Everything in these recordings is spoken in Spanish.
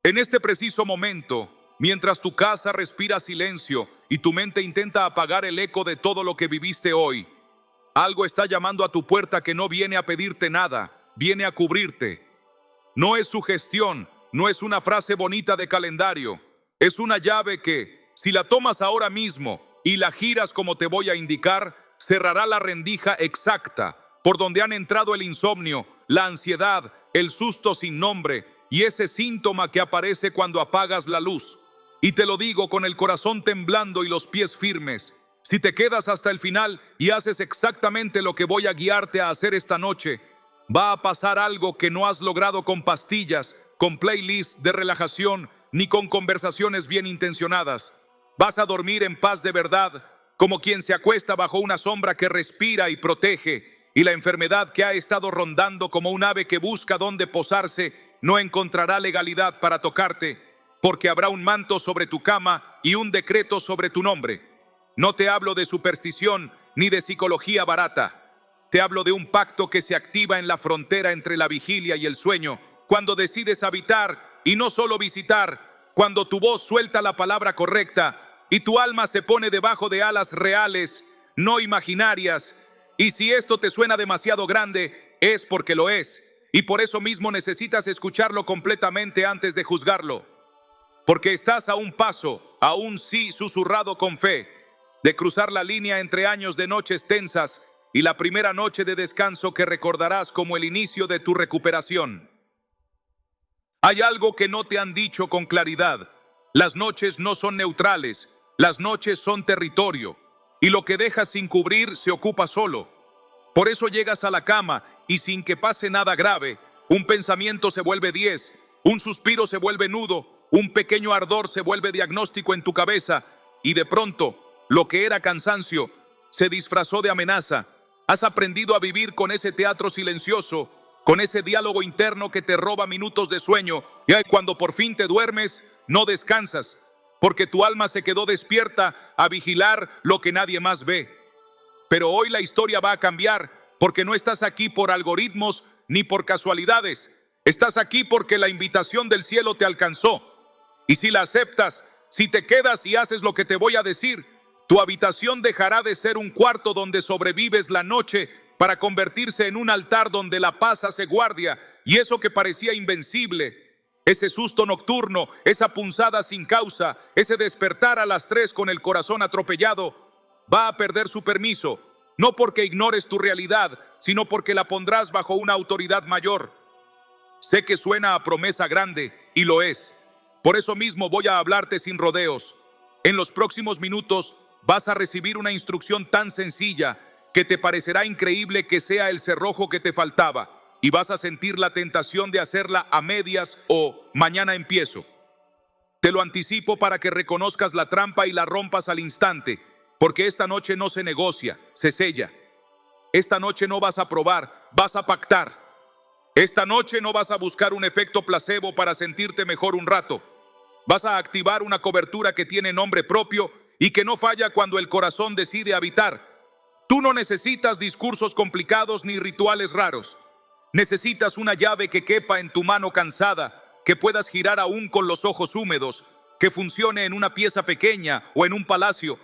En este preciso momento, mientras tu casa respira silencio y tu mente intenta apagar el eco de todo lo que viviste hoy, algo está llamando a tu puerta que no viene a pedirte nada, viene a cubrirte. No es sugestión, no es una frase bonita de calendario, es una llave que, si la tomas ahora mismo y la giras como te voy a indicar, cerrará la rendija exacta por donde han entrado el insomnio, la ansiedad, el susto sin nombre y ese síntoma que aparece cuando apagas la luz. Y te lo digo con el corazón temblando y los pies firmes. Si te quedas hasta el final y haces exactamente lo que voy a guiarte a hacer esta noche, va a pasar algo que no has logrado con pastillas, con playlists de relajación, ni con conversaciones bien intencionadas. Vas a dormir en paz de verdad, como quien se acuesta bajo una sombra que respira y protege, y la enfermedad que ha estado rondando como un ave que busca dónde posarse, no encontrará legalidad para tocarte, porque habrá un manto sobre tu cama y un decreto sobre tu nombre. No te hablo de superstición ni de psicología barata. Te hablo de un pacto que se activa en la frontera entre la vigilia y el sueño, cuando decides habitar y no solo visitar, cuando tu voz suelta la palabra correcta y tu alma se pone debajo de alas reales, no imaginarias. Y si esto te suena demasiado grande, es porque lo es. Y por eso mismo necesitas escucharlo completamente antes de juzgarlo. Porque estás a un paso, a un sí susurrado con fe, de cruzar la línea entre años de noches tensas y la primera noche de descanso que recordarás como el inicio de tu recuperación. Hay algo que no te han dicho con claridad. Las noches no son neutrales, las noches son territorio, y lo que dejas sin cubrir se ocupa solo. Por eso llegas a la cama y sin que pase nada grave, un pensamiento se vuelve 10, un suspiro se vuelve nudo, un pequeño ardor se vuelve diagnóstico en tu cabeza y de pronto, lo que era cansancio se disfrazó de amenaza. Has aprendido a vivir con ese teatro silencioso, con ese diálogo interno que te roba minutos de sueño y cuando por fin te duermes, no descansas, porque tu alma se quedó despierta a vigilar lo que nadie más ve. Pero hoy la historia va a cambiar, porque no estás aquí por algoritmos ni por casualidades. Estás aquí porque la invitación del cielo te alcanzó. Y si la aceptas, si te quedas y haces lo que te voy a decir, tu habitación dejará de ser un cuarto donde sobrevives la noche para convertirse en un altar donde la paz hace guardia, y eso que parecía invencible, ese susto nocturno, esa punzada sin causa, ese despertar a las 3 con el corazón atropellado, va a perder su permiso, no porque ignores tu realidad, sino porque la pondrás bajo una autoridad mayor. Sé que suena a promesa grande, y lo es. Por eso mismo voy a hablarte sin rodeos. En los próximos minutos vas a recibir una instrucción tan sencilla que te parecerá increíble que sea el cerrojo que te faltaba, y vas a sentir la tentación de hacerla a medias o mañana empiezo. Te lo anticipo para que reconozcas la trampa y la rompas al instante, porque esta noche no se negocia, se sella. Esta noche no vas a probar, vas a pactar. Esta noche no vas a buscar un efecto placebo para sentirte mejor un rato. Vas a activar una cobertura que tiene nombre propio y que no falla cuando el corazón decide habitar. Tú no necesitas discursos complicados ni rituales raros. Necesitas una llave que quepa en tu mano cansada, que puedas girar aún con los ojos húmedos, que funcione en una pieza pequeña o en un palacio,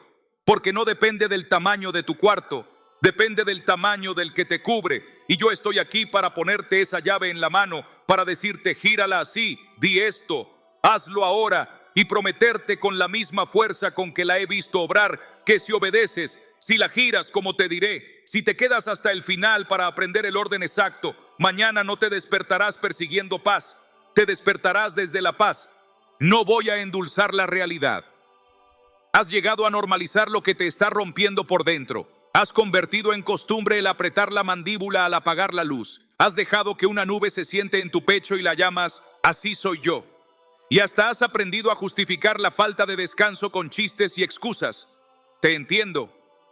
porque no depende del tamaño de tu cuarto, depende del tamaño del que te cubre. Y yo estoy aquí para ponerte esa llave en la mano, para decirte gírala así, di esto, hazlo ahora y prometerte con la misma fuerza con que la he visto obrar, que si obedeces, si la giras como te diré, si te quedas hasta el final para aprender el orden exacto, mañana no te despertarás persiguiendo paz, te despertarás desde la paz. No voy a endulzar la realidad. Has llegado a normalizar lo que te está rompiendo por dentro. Has convertido en costumbre el apretar la mandíbula al apagar la luz. Has dejado que una nube se siente en tu pecho y la llamas, así soy yo. Y hasta has aprendido a justificar la falta de descanso con chistes y excusas. Te entiendo,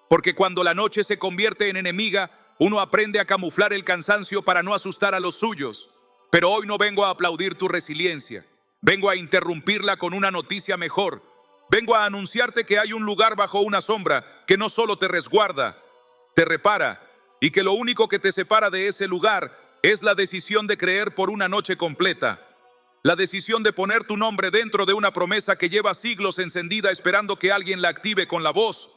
porque cuando la noche se convierte en enemiga, uno aprende a camuflar el cansancio para no asustar a los suyos. Pero hoy no vengo a aplaudir tu resiliencia. Vengo a interrumpirla con una noticia mejor. Vengo a anunciarte que hay un lugar bajo una sombra que no solo te resguarda, te repara, y que lo único que te separa de ese lugar es la decisión de creer por una noche completa. La decisión de poner tu nombre dentro de una promesa que lleva siglos encendida esperando que alguien la active con la voz.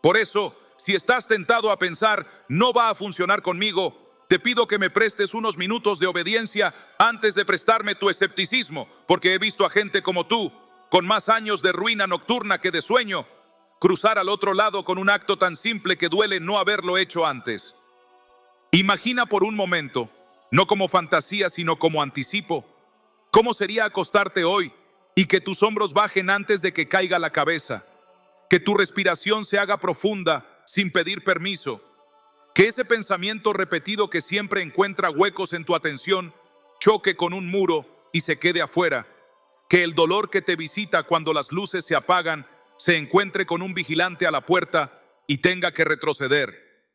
Por eso, si estás tentado a pensar, no va a funcionar conmigo, te pido que me prestes unos minutos de obediencia antes de prestarme tu escepticismo, porque he visto a gente como tú, con más años de ruina nocturna que de sueño, cruzar al otro lado con un acto tan simple que duele no haberlo hecho antes. Imagina por un momento, no como fantasía, sino como anticipo, ¿cómo sería acostarte hoy y que tus hombros bajen antes de que caiga la cabeza? Que tu respiración se haga profunda sin pedir permiso. Que ese pensamiento repetido que siempre encuentra huecos en tu atención choque con un muro y se quede afuera. Que el dolor que te visita cuando las luces se apagan se encuentre con un vigilante a la puerta y tenga que retroceder.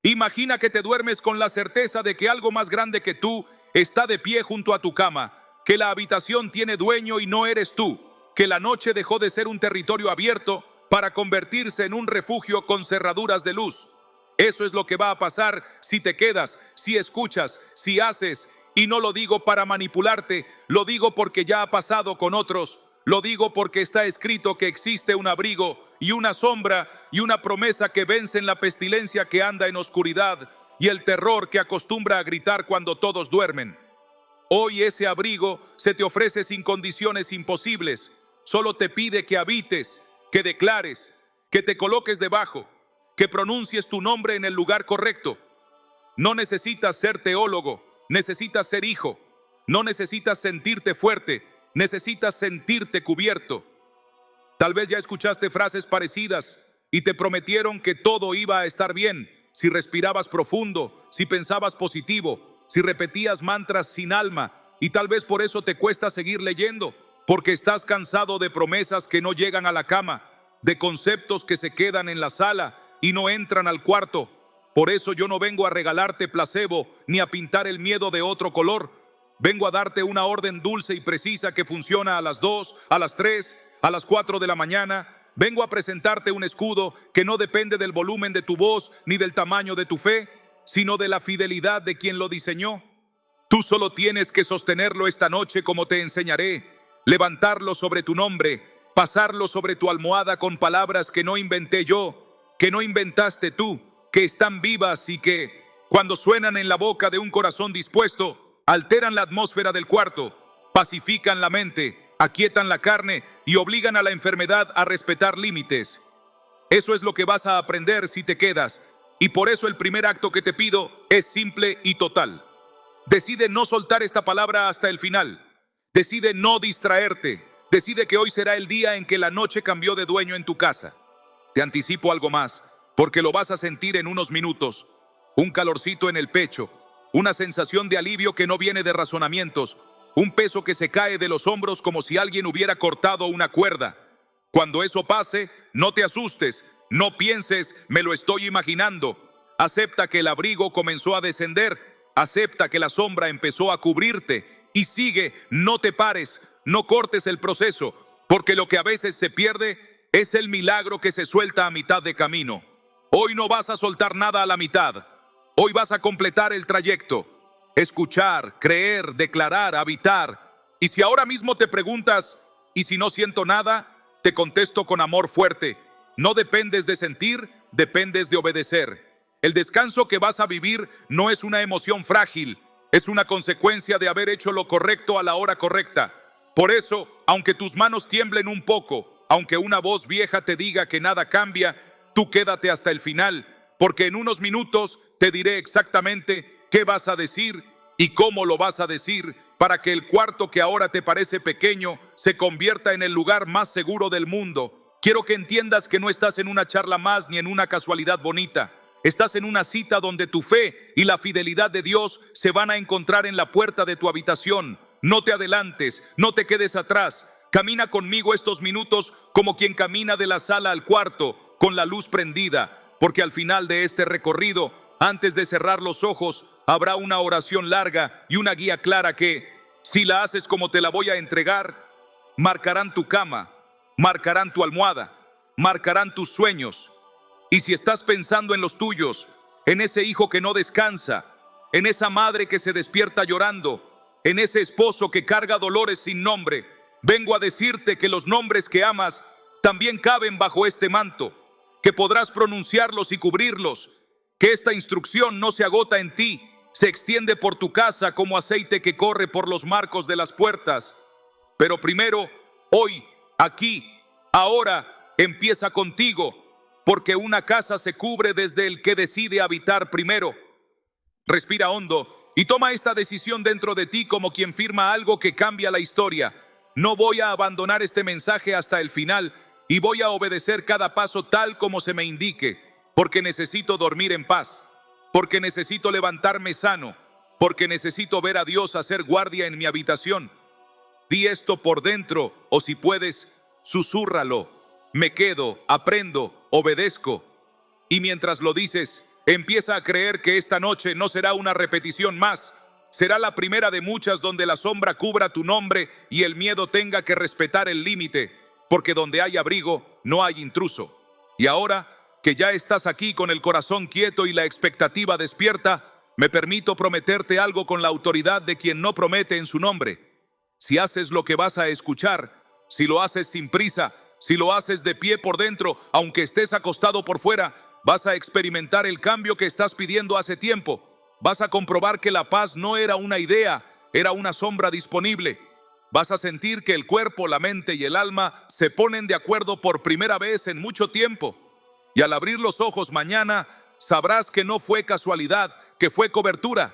Imagina que te duermes con la certeza de que algo más grande que tú está de pie junto a tu cama, que la habitación tiene dueño y no eres tú, que la noche dejó de ser un territorio abierto para convertirse en un refugio con cerraduras de luz. Eso es lo que va a pasar si te quedas, si escuchas, si haces, y no lo digo para manipularte, lo digo porque ya ha pasado con otros, lo digo porque está escrito que existe un abrigo y una sombra y una promesa que vencen la pestilencia que anda en oscuridad y el terror que acostumbra a gritar cuando todos duermen. Hoy ese abrigo se te ofrece sin condiciones imposibles. Solo te pide que habites, que declares, que te coloques debajo, que pronuncies tu nombre en el lugar correcto. No necesitas ser teólogo, necesitas ser hijo. No necesitas sentirte fuerte, necesitas sentirte cubierto. Tal vez ya escuchaste frases parecidas y te prometieron que todo iba a estar bien si respirabas profundo, si pensabas positivo, si repetías mantras sin alma, y tal vez por eso te cuesta seguir leyendo, porque estás cansado de promesas que no llegan a la cama, de conceptos que se quedan en la sala y no entran al cuarto. Por eso yo no vengo a regalarte placebo ni a pintar el miedo de otro color. Vengo a darte una orden dulce y precisa que funciona a las 2, a las 3, a las 4 de la mañana. Vengo a presentarte un escudo que no depende del volumen de tu voz ni del tamaño de tu fe, sino de la fidelidad de quien lo diseñó. Tú solo tienes que sostenerlo esta noche como te enseñaré, levantarlo sobre tu nombre, pasarlo sobre tu almohada con palabras que no inventé yo, que no inventaste tú, que están vivas y que, cuando suenan en la boca de un corazón dispuesto, alteran la atmósfera del cuarto, pacifican la mente, aquietan la carne y obligan a la enfermedad a respetar límites. Eso es lo que vas a aprender si te quedas, y por eso el primer acto que te pido es simple y total. Decide no soltar esta palabra hasta el final. Decide no distraerte. Decide que hoy será el día en que la noche cambió de dueño en tu casa. Te anticipo algo más, porque lo vas a sentir en unos minutos. Un calorcito en el pecho, una sensación de alivio que no viene de razonamientos, un peso que se cae de los hombros como si alguien hubiera cortado una cuerda. Cuando eso pase, no te asustes, no pienses, me lo estoy imaginando. Acepta que el abrigo comenzó a descender, acepta que la sombra empezó a cubrirte y sigue, no te pares, no cortes el proceso, porque lo que a veces se pierde es el milagro que se suelta a mitad de camino. Hoy no vas a soltar nada a la mitad, hoy vas a completar el trayecto. Escuchar, creer, declarar, habitar. Y si ahora mismo te preguntas, ¿y si no siento nada? Te contesto con amor fuerte. No dependes de sentir, dependes de obedecer. El descanso que vas a vivir no es una emoción frágil, es una consecuencia de haber hecho lo correcto a la hora correcta. Por eso, aunque tus manos tiemblen un poco, aunque una voz vieja te diga que nada cambia, tú quédate hasta el final, porque en unos minutos te diré exactamente qué vas a decir y cómo lo vas a decir para que el cuarto que ahora te parece pequeño se convierta en el lugar más seguro del mundo. Quiero que entiendas que no estás en una charla más ni en una casualidad bonita. Estás en una cita donde tu fe y la fidelidad de Dios se van a encontrar en la puerta de tu habitación. No te adelantes, no te quedes atrás. Camina conmigo estos minutos como quien camina de la sala al cuarto, con la luz prendida, porque al final de este recorrido, antes de cerrar los ojos, habrá una oración larga y una guía clara que, si la haces como te la voy a entregar, marcarán tu cama, marcarán tu almohada, marcarán tus sueños. Y si estás pensando en los tuyos, en ese hijo que no descansa, en esa madre que se despierta llorando, en ese esposo que carga dolores sin nombre. Vengo a decirte que los nombres que amas también caben bajo este manto, que podrás pronunciarlos y cubrirlos, que esta instrucción no se agota en ti, se extiende por tu casa como aceite que corre por los marcos de las puertas. Pero primero, hoy, aquí, ahora, empieza contigo, porque una casa se cubre desde el que decide habitar primero. Respira hondo y toma esta decisión dentro de ti como quien firma algo que cambia la historia. No voy a abandonar este mensaje hasta el final y voy a obedecer cada paso tal como se me indique, porque necesito dormir en paz, porque necesito levantarme sano, porque necesito ver a Dios hacer guardia en mi habitación. Di esto por dentro, o si puedes, susúrralo. Me quedo, aprendo, obedezco. Y mientras lo dices, empieza a creer que esta noche no será una repetición más. Será la primera de muchas donde la sombra cubra tu nombre y el miedo tenga que respetar el límite, porque donde hay abrigo, no hay intruso. Y ahora que ya estás aquí con el corazón quieto y la expectativa despierta, me permito prometerte algo con la autoridad de quien no promete en su nombre. Si haces lo que vas a escuchar, si lo haces sin prisa, si lo haces de pie por dentro, aunque estés acostado por fuera, vas a experimentar el cambio que estás pidiendo hace tiempo. Vas a comprobar que la paz no era una idea, era una sombra disponible. Vas a sentir que el cuerpo, la mente y el alma se ponen de acuerdo por primera vez en mucho tiempo. Y al abrir los ojos mañana, sabrás que no fue casualidad, que fue cobertura.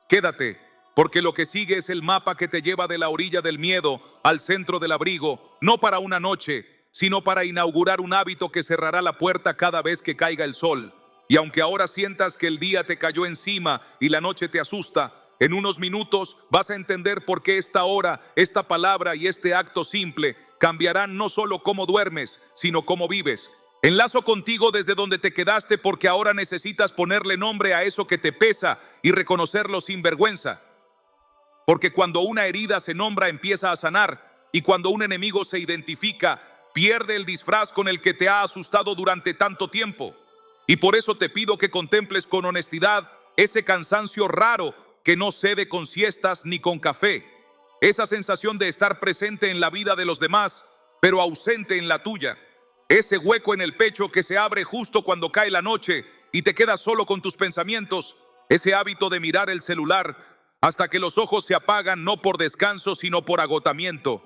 Quédate, porque lo que sigue es el mapa que te lleva de la orilla del miedo al centro del abrigo, no para una noche, sino para inaugurar un hábito que cerrará la puerta cada vez que caiga el sol. Y aunque ahora sientas que el día te cayó encima y la noche te asusta, en unos minutos vas a entender por qué esta hora, esta palabra y este acto simple cambiarán no solo cómo duermes, sino cómo vives. Enlazo contigo desde donde te quedaste porque ahora necesitas ponerle nombre a eso que te pesa y reconocerlo sin vergüenza. Porque cuando una herida se nombra empieza a sanar, y cuando un enemigo se identifica, pierde el disfraz con el que te ha asustado durante tanto tiempo. Y por eso te pido que contemples con honestidad ese cansancio raro que no cede con siestas ni con café. Esa sensación de estar presente en la vida de los demás, pero ausente en la tuya. Ese hueco en el pecho que se abre justo cuando cae la noche y te quedas solo con tus pensamientos. Ese hábito de mirar el celular hasta que los ojos se apagan no por descanso sino por agotamiento.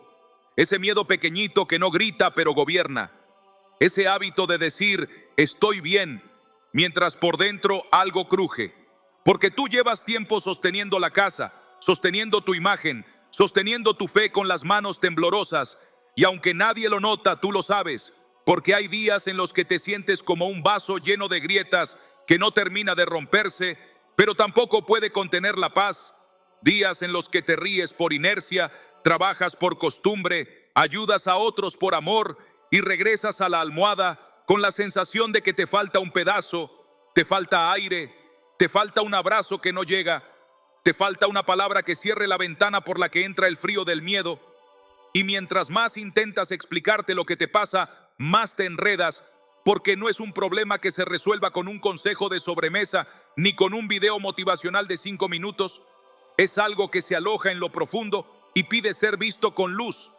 Ese miedo pequeñito que no grita pero gobierna. Ese hábito de decir estoy bien mientras por dentro algo cruje. Porque tú llevas tiempo sosteniendo la casa, sosteniendo tu imagen, sosteniendo tu fe con las manos temblorosas. Y aunque nadie lo nota, tú lo sabes. Porque hay días en los que te sientes como un vaso lleno de grietas que no termina de romperse, pero tampoco puede contener la paz. Días en los que te ríes por inercia, trabajas por costumbre, ayudas a otros por amor y regresas a la almohada con la sensación de que te falta un pedazo, te falta aire, te falta un abrazo que no llega, te falta una palabra que cierre la ventana por la que entra el frío del miedo. Y mientras más intentas explicarte lo que te pasa, más te enredas, porque no es un problema que se resuelva con un consejo de sobremesa ni con un video motivacional de 5 minutos. Es algo que se aloja en lo profundo y pide ser visto con luz,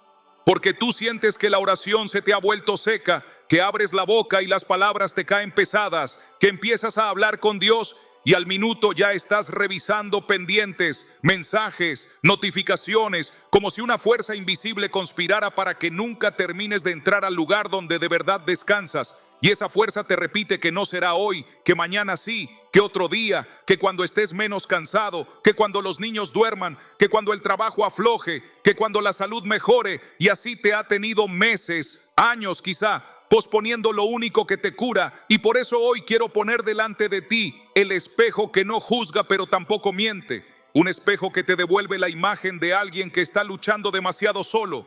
porque tú sientes que la oración se te ha vuelto seca, que abres la boca y las palabras te caen pesadas, que empiezas a hablar con Dios y al minuto ya estás revisando pendientes, mensajes, notificaciones, como si una fuerza invisible conspirara para que nunca termines de entrar al lugar donde de verdad descansas. Y esa fuerza te repite que no será hoy, que mañana sí, que otro día, que cuando estés menos cansado, que cuando los niños duerman, que cuando el trabajo afloje, que cuando la salud mejore. Y así te ha tenido meses, años quizá, posponiendo lo único que te cura. Y por eso hoy quiero poner delante de ti el espejo que no juzga pero tampoco miente. Un espejo que te devuelve la imagen de alguien que está luchando demasiado solo,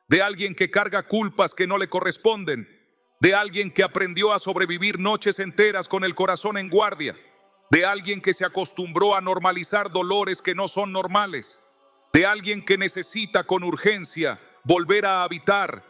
de alguien que carga culpas que no le corresponden, de alguien que aprendió a sobrevivir noches enteras con el corazón en guardia, de alguien que se acostumbró a normalizar dolores que no son normales, de alguien que necesita con urgencia volver a habitar.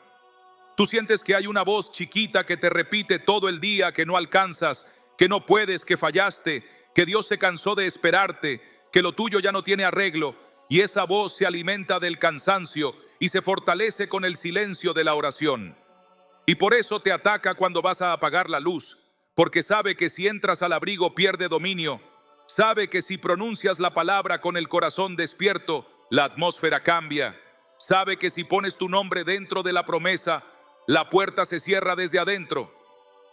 Tú sientes que hay una voz chiquita que te repite todo el día que no alcanzas, que no puedes, que fallaste, que Dios se cansó de esperarte, que lo tuyo ya no tiene arreglo. y esa voz se alimenta del cansancio y se fortalece con el silencio de la oración. Y por eso te ataca cuando vas a apagar la luz, porque sabe que si entras al abrigo pierde dominio, sabe que si pronuncias la palabra con el corazón despierto, la atmósfera cambia, sabe que si pones tu nombre dentro de la promesa, la puerta se cierra desde adentro.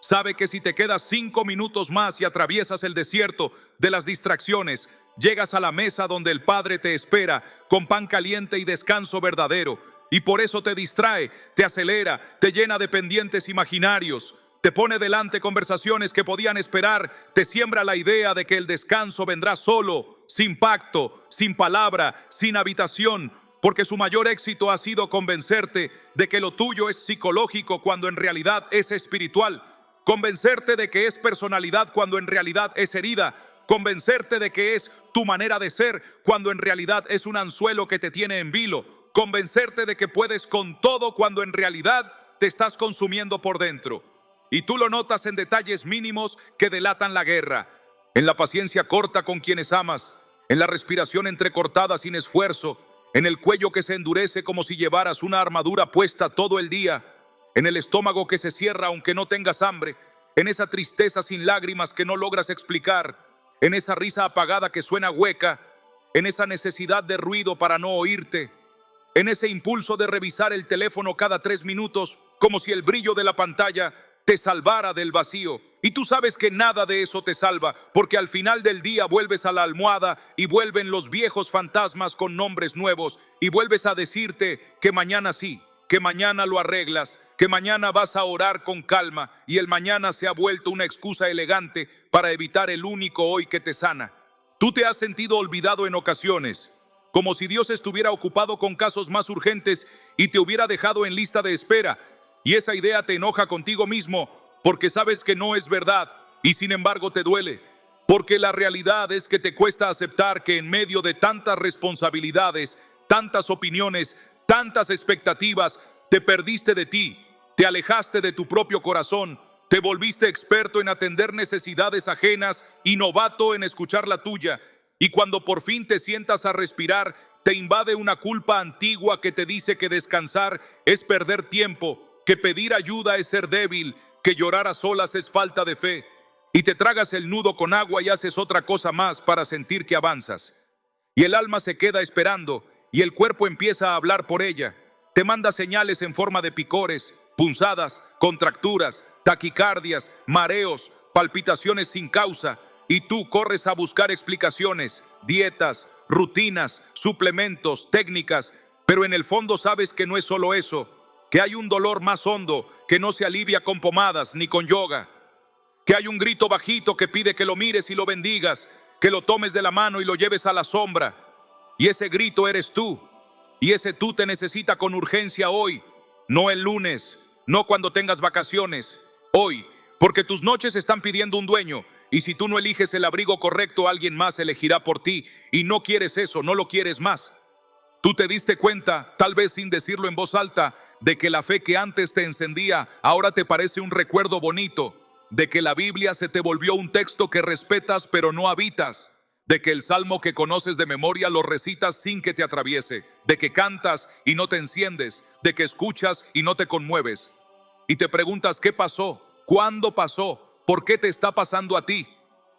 Sabe que si te quedas 5 minutos más y atraviesas el desierto de las distracciones, llegas a la mesa donde el Padre te espera con pan caliente y descanso verdadero. Y por eso te distrae, te acelera, te llena de pendientes imaginarios, te pone delante conversaciones que podían esperar, te siembra la idea de que el descanso vendrá solo, sin pacto, sin palabra, sin habitación, porque su mayor éxito ha sido convencerte de que lo tuyo es psicológico cuando en realidad es espiritual. Convencerte de que es personalidad cuando en realidad es herida. Convencerte de que es tu manera de ser cuando en realidad es un anzuelo que te tiene en vilo. Convencerte de que puedes con todo cuando en realidad te estás consumiendo por dentro. Y tú lo notas en detalles mínimos que delatan la guerra. En la paciencia corta con quienes amas. En la respiración entrecortada sin esfuerzo. En el cuello que se endurece como si llevaras una armadura puesta todo el día. En el estómago que se cierra aunque no tengas hambre, en esa tristeza sin lágrimas que no logras explicar, en esa risa apagada que suena hueca, en esa necesidad de ruido para no oírte, en ese impulso de revisar el teléfono cada 3 minutos, como si el brillo de la pantalla te salvara del vacío. Y tú sabes que nada de eso te salva, porque al final del día vuelves a la almohada y vuelven los viejos fantasmas con nombres nuevos, y vuelves a decirte que mañana sí, que mañana lo arreglas, que mañana vas a orar con calma, y el mañana se ha vuelto una excusa elegante para evitar el único hoy que te sana. Tú te has sentido olvidado en ocasiones, como si Dios estuviera ocupado con casos más urgentes y te hubiera dejado en lista de espera, y esa idea te enoja contigo mismo porque sabes que no es verdad y sin embargo te duele, porque la realidad es que te cuesta aceptar que en medio de tantas responsabilidades, tantas opiniones, tantas expectativas, te perdiste de ti. Te alejaste de tu propio corazón, te volviste experto en atender necesidades ajenas y novato en escuchar la tuya. Y cuando por fin te sientas a respirar, te invade una culpa antigua que te dice que descansar es perder tiempo, que pedir ayuda es ser débil, que llorar a solas es falta de fe. Y te tragas el nudo con agua y haces otra cosa más para sentir que avanzas. Y el alma se queda esperando y el cuerpo empieza a hablar por ella. Te manda señales en forma de picores, punzadas, contracturas, taquicardias, mareos, palpitaciones sin causa, y tú corres a buscar explicaciones, dietas, rutinas, suplementos, técnicas, pero en el fondo sabes que no es solo eso, que hay un dolor más hondo que no se alivia con pomadas ni con yoga, que hay un grito bajito que pide que lo mires y lo bendigas, que lo tomes de la mano y lo lleves a la sombra, y ese grito eres tú, y ese tú te necesita con urgencia hoy, no el lunes, no cuando tengas vacaciones, hoy, porque tus noches están pidiendo un dueño, y si tú no eliges el abrigo correcto, alguien más elegirá por ti, y no quieres eso, no lo quieres más. Tú te diste cuenta, tal vez sin decirlo en voz alta, de que la fe que antes te encendía, ahora te parece un recuerdo bonito, de que la Biblia se te volvió un texto que respetas pero no habitas, de que el salmo que conoces de memoria lo recitas sin que te atraviese, de que cantas y no te enciendes, de que escuchas y no te conmueves. Y te preguntas qué pasó, cuándo pasó, por qué te está pasando a ti.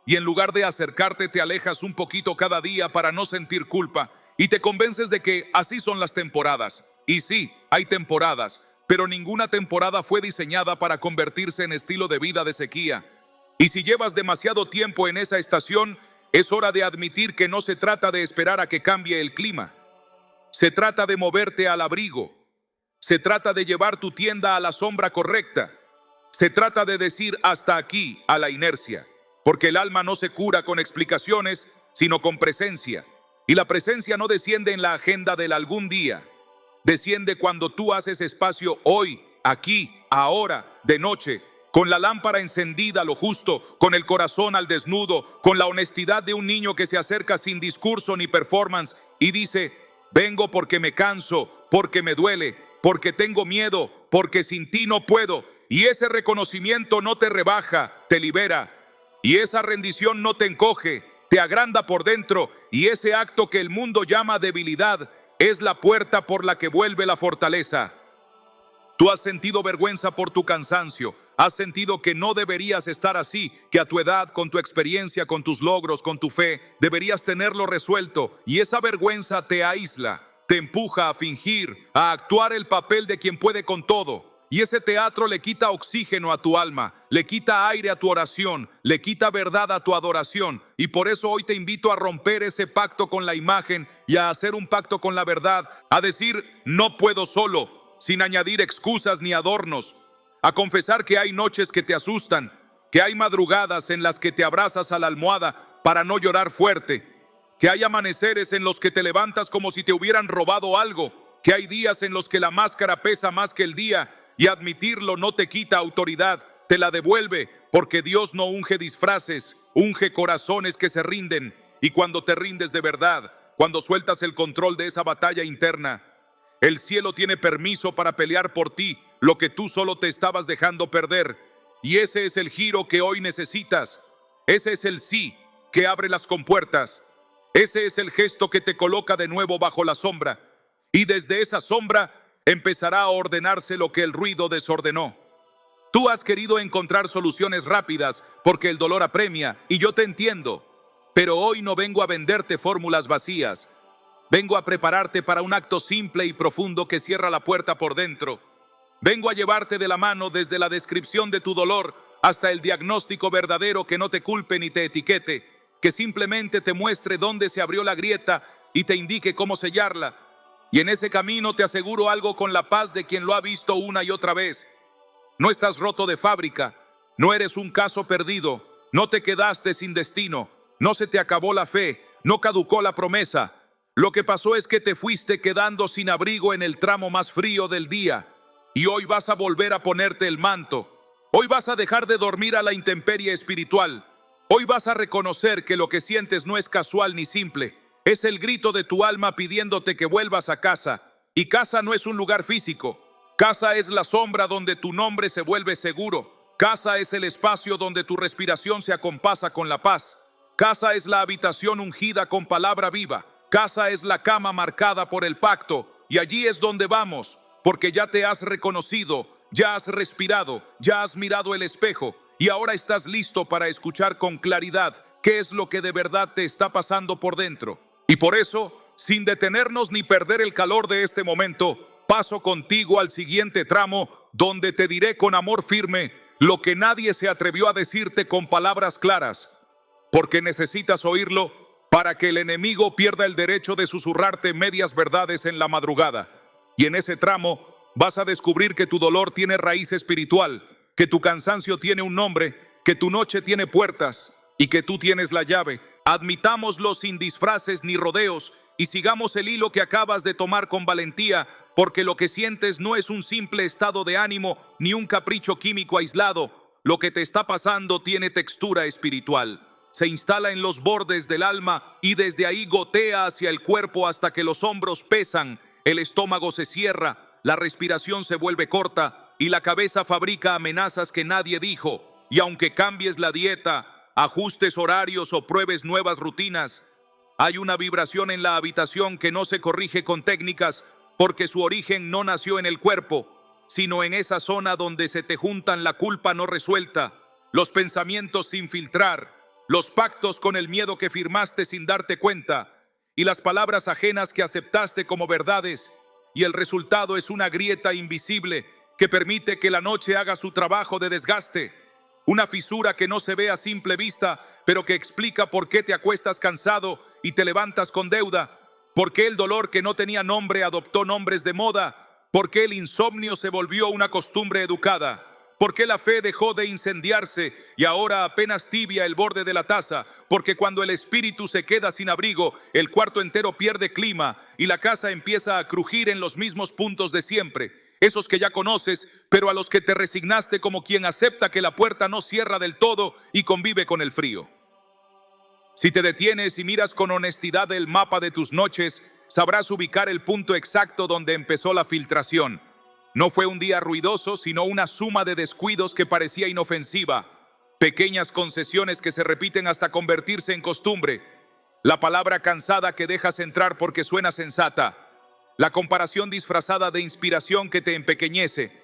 Y en lugar de acercarte te alejas un poquito cada día para no sentir culpa y te convences de que así son las temporadas. Y sí, hay temporadas, pero ninguna temporada fue diseñada para convertirse en estilo de vida de sequía. Y si llevas demasiado tiempo en esa estación, es hora de admitir que no se trata de esperar a que cambie el clima. Se trata de moverte al abrigo. Se trata de llevar tu tienda a la sombra correcta. Se trata de decir hasta aquí a la inercia, porque el alma no se cura con explicaciones, sino con presencia. Y la presencia no desciende en la agenda del algún día. Desciende cuando tú haces espacio hoy, aquí, ahora, de noche, con la lámpara encendida a lo justo, con el corazón al desnudo, con la honestidad de un niño que se acerca sin discurso ni performance y dice: vengo porque me canso, porque me duele, porque tengo miedo, porque sin ti no puedo. Y ese reconocimiento no te rebaja, te libera. Y esa rendición no te encoge, te agranda por dentro, y ese acto que el mundo llama debilidad es la puerta por la que vuelve la fortaleza. Tú has sentido vergüenza por tu cansancio, has sentido que no deberías estar así, que a tu edad, con tu experiencia, con tus logros, con tu fe, deberías tenerlo resuelto, y esa vergüenza te aísla, te empuja a fingir, a actuar el papel de quien puede con todo. Y ese teatro le quita oxígeno a tu alma, le quita aire a tu oración, le quita verdad a tu adoración. Y por eso hoy te invito a romper ese pacto con la imagen y a hacer un pacto con la verdad, a decir, no puedo solo, sin añadir excusas ni adornos, a confesar que hay noches que te asustan, que hay madrugadas en las que te abrazas a la almohada para no llorar fuerte, que hay amaneceres en los que te levantas como si te hubieran robado algo, que hay días en los que la máscara pesa más que el día, y admitirlo no te quita autoridad, te la devuelve, porque Dios no unge disfraces, unge corazones que se rinden. Y cuando te rindes de verdad, cuando sueltas el control de esa batalla interna, el cielo tiene permiso para pelear por ti lo que tú solo te estabas dejando perder. Y ese es el giro que hoy necesitas. Ese es el sí que abre las compuertas. Ese es el gesto que te coloca de nuevo bajo la sombra. Y desde esa sombra empezará a ordenarse lo que el ruido desordenó. Tú has querido encontrar soluciones rápidas porque el dolor apremia, y yo te entiendo. Pero hoy no vengo a venderte fórmulas vacías. Vengo a prepararte para un acto simple y profundo que cierra la puerta por dentro. Vengo a llevarte de la mano desde la descripción de tu dolor hasta el diagnóstico verdadero que no te culpe ni te etiquete, que simplemente te muestre dónde se abrió la grieta y te indique cómo sellarla. Y en ese camino te aseguro algo con la paz de quien lo ha visto una y otra vez. No estás roto de fábrica, no eres un caso perdido, no te quedaste sin destino, no se te acabó la fe, no caducó la promesa. Lo que pasó es que te fuiste quedando sin abrigo en el tramo más frío del día, y hoy vas a volver a ponerte el manto. Hoy vas a dejar de dormir a la intemperie espiritual. Hoy vas a reconocer que lo que sientes no es casual ni simple. Es el grito de tu alma pidiéndote que vuelvas a casa. Y casa no es un lugar físico. Casa es la sombra donde tu nombre se vuelve seguro. Casa es el espacio donde tu respiración se acompasa con la paz. Casa es la habitación ungida con palabra viva. Casa es la cama marcada por el pacto. Y allí es donde vamos, porque ya te has reconocido, ya has respirado, ya has mirado el espejo. Y ahora estás listo para escuchar con claridad qué es lo que de verdad te está pasando por dentro. Y por eso, sin detenernos ni perder el calor de este momento, paso contigo al siguiente tramo, donde te diré con amor firme lo que nadie se atrevió a decirte con palabras claras, porque necesitas oírlo para que el enemigo pierda el derecho de susurrarte medias verdades en la madrugada. Y en ese tramo vas a descubrir que tu dolor tiene raíz espiritual, que tu cansancio tiene un nombre, que tu noche tiene puertas y que tú tienes la llave. Admitámoslo sin disfraces ni rodeos y sigamos el hilo que acabas de tomar con valentía, porque lo que sientes no es un simple estado de ánimo ni un capricho químico aislado. Lo que te está pasando tiene textura espiritual. Se instala en los bordes del alma y desde ahí gotea hacia el cuerpo hasta que los hombros pesan, el estómago se cierra, la respiración se vuelve corta y la cabeza fabrica amenazas que nadie dijo. Y aunque cambies la dieta, ajustes horarios o pruebes nuevas rutinas, hay una vibración en la habitación que no se corrige con técnicas, porque su origen no nació en el cuerpo, sino en esa zona donde se te juntan la culpa no resuelta, los pensamientos sin filtrar, los pactos con el miedo que firmaste sin darte cuenta, y las palabras ajenas que aceptaste como verdades, y el resultado es una grieta invisible que permite que la noche haga su trabajo de desgaste, una fisura que no se ve a simple vista, pero que explica por qué te acuestas cansado y te levantas con deuda, por qué el dolor que no tenía nombre adoptó nombres de moda, por qué el insomnio se volvió una costumbre educada, por qué la fe dejó de incendiarse y ahora apenas tibia el borde de la taza, porque cuando el espíritu se queda sin abrigo, el cuarto entero pierde clima y la casa empieza a crujir en los mismos puntos de siempre, esos que ya conoces, pero a los que te resignaste como quien acepta que la puerta no cierra del todo y convive con el frío. Si te detienes y miras con honestidad el mapa de tus noches, sabrás ubicar el punto exacto donde empezó la filtración. No fue un día ruidoso, sino una suma de descuidos que parecía inofensiva. pequeñas concesiones que se repiten hasta convertirse en costumbre, la palabra cansada que dejas entrar porque suena sensata, la comparación disfrazada de inspiración que te empequeñece,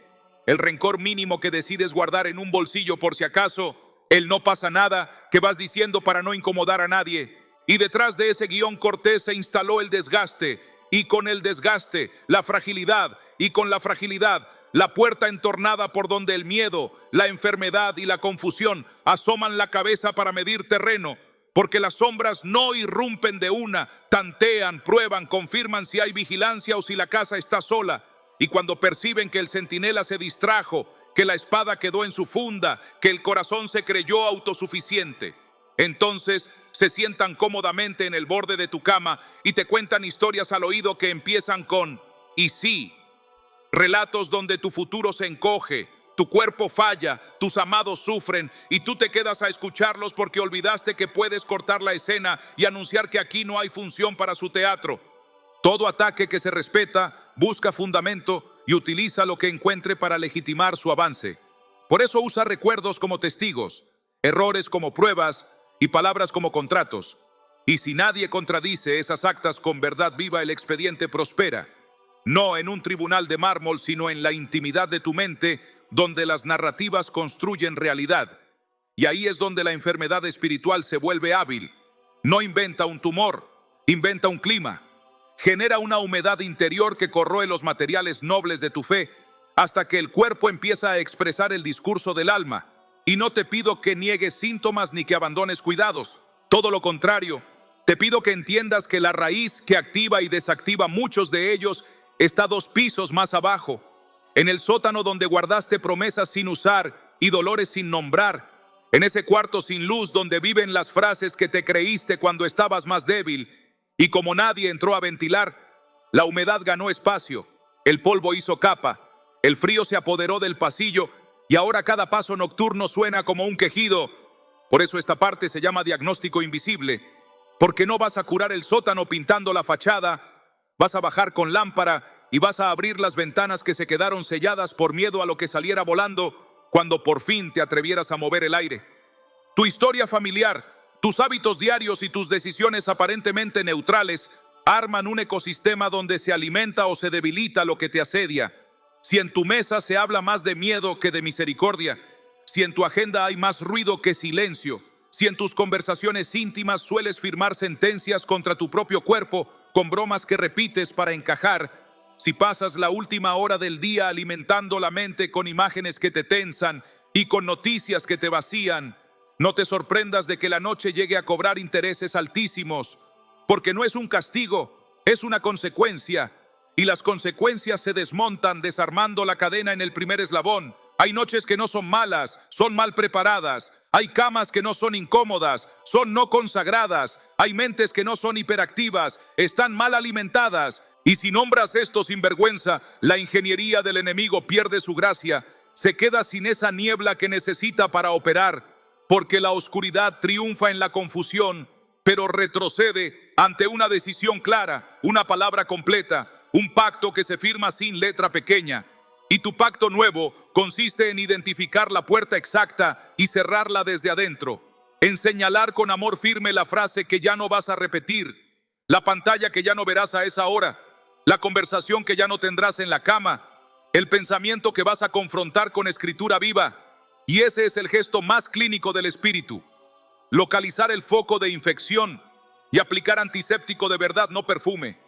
el rencor mínimo que decides guardar en un bolsillo por si acaso, el no pasa nada que vas diciendo para no incomodar a nadie. Y detrás de ese guión cortés se instaló el desgaste, y con el desgaste, la fragilidad, y con la fragilidad, la puerta entornada por donde el miedo, la enfermedad y la confusión asoman la cabeza para medir terreno, porque las sombras no irrumpen de una, tantean, prueban, confirman si hay vigilancia o si la casa está sola, y cuando perciben que el centinela se distrajo, que la espada quedó en su funda, que el corazón se creyó autosuficiente, entonces se sientan cómodamente en el borde de tu cama y te cuentan historias al oído que empiezan con "y sí", relatos donde tu futuro se encoge, tu cuerpo falla, tus amados sufren y tú te quedas a escucharlos porque olvidaste que puedes cortar la escena y anunciar que aquí no hay función para su teatro. Todo ataque que se respeta busca fundamento y utiliza lo que encuentre para legitimar su avance. Por eso usa recuerdos como testigos, errores como pruebas y palabras como contratos. Y si nadie contradice esas actas con verdad viva, el expediente prospera. No en un tribunal de mármol, sino en la intimidad de tu mente, donde las narrativas construyen realidad. Y ahí es donde la enfermedad espiritual se vuelve hábil. No inventa un tumor, inventa un clima. Genera una humedad interior que corroe los materiales nobles de tu fe hasta que el cuerpo empieza a expresar el discurso del alma. Y no te pido que niegues síntomas ni que abandones cuidados. Todo lo contrario, te pido que entiendas que la raíz que activa y desactiva muchos de ellos está 2 pisos más abajo, en el sótano donde guardaste promesas sin usar y dolores sin nombrar, en ese cuarto sin luz donde viven las frases que te creíste cuando estabas más débil. Y como nadie entró a ventilar, la humedad ganó espacio, el polvo hizo capa, el frío se apoderó del pasillo y ahora cada paso nocturno suena como un quejido. Por eso esta parte se llama diagnóstico invisible, porque no vas a curar el sótano pintando la fachada, vas a bajar con lámpara y vas a abrir las ventanas que se quedaron selladas por miedo a lo que saliera volando cuando por fin te atrevieras a mover el aire. Tu historia familiar, tus hábitos diarios y tus decisiones aparentemente neutrales arman un ecosistema donde se alimenta o se debilita lo que te asedia. Si en tu mesa se habla más de miedo que de misericordia, si en tu agenda hay más ruido que silencio, si en tus conversaciones íntimas sueles firmar sentencias contra tu propio cuerpo con bromas que repites para encajar, si pasas la última hora del día alimentando la mente con imágenes que te tensan y con noticias que te vacían, no te sorprendas de que la noche llegue a cobrar intereses altísimos, porque no es un castigo, es una consecuencia, y las consecuencias se desmontan desarmando la cadena en el primer eslabón. Hay noches que no son malas, son mal preparadas. Hay camas que no son incómodas, son no consagradas. Hay mentes que no son hiperactivas, están mal alimentadas. Y si nombras esto sin vergüenza, la ingeniería del enemigo pierde su gracia, se queda sin esa niebla que necesita para operar, porque la oscuridad triunfa en la confusión, pero retrocede ante una decisión clara, una palabra completa, un pacto que se firma sin letra pequeña. Y tu pacto nuevo consiste en identificar la puerta exacta y cerrarla desde adentro, en señalar con amor firme la frase que ya no vas a repetir, la pantalla que ya no verás a esa hora, la conversación que ya no tendrás en la cama, el pensamiento que vas a confrontar con escritura viva. Y ese es el gesto más clínico del espíritu: localizar el foco de infección y aplicar antiséptico de verdad, no perfume.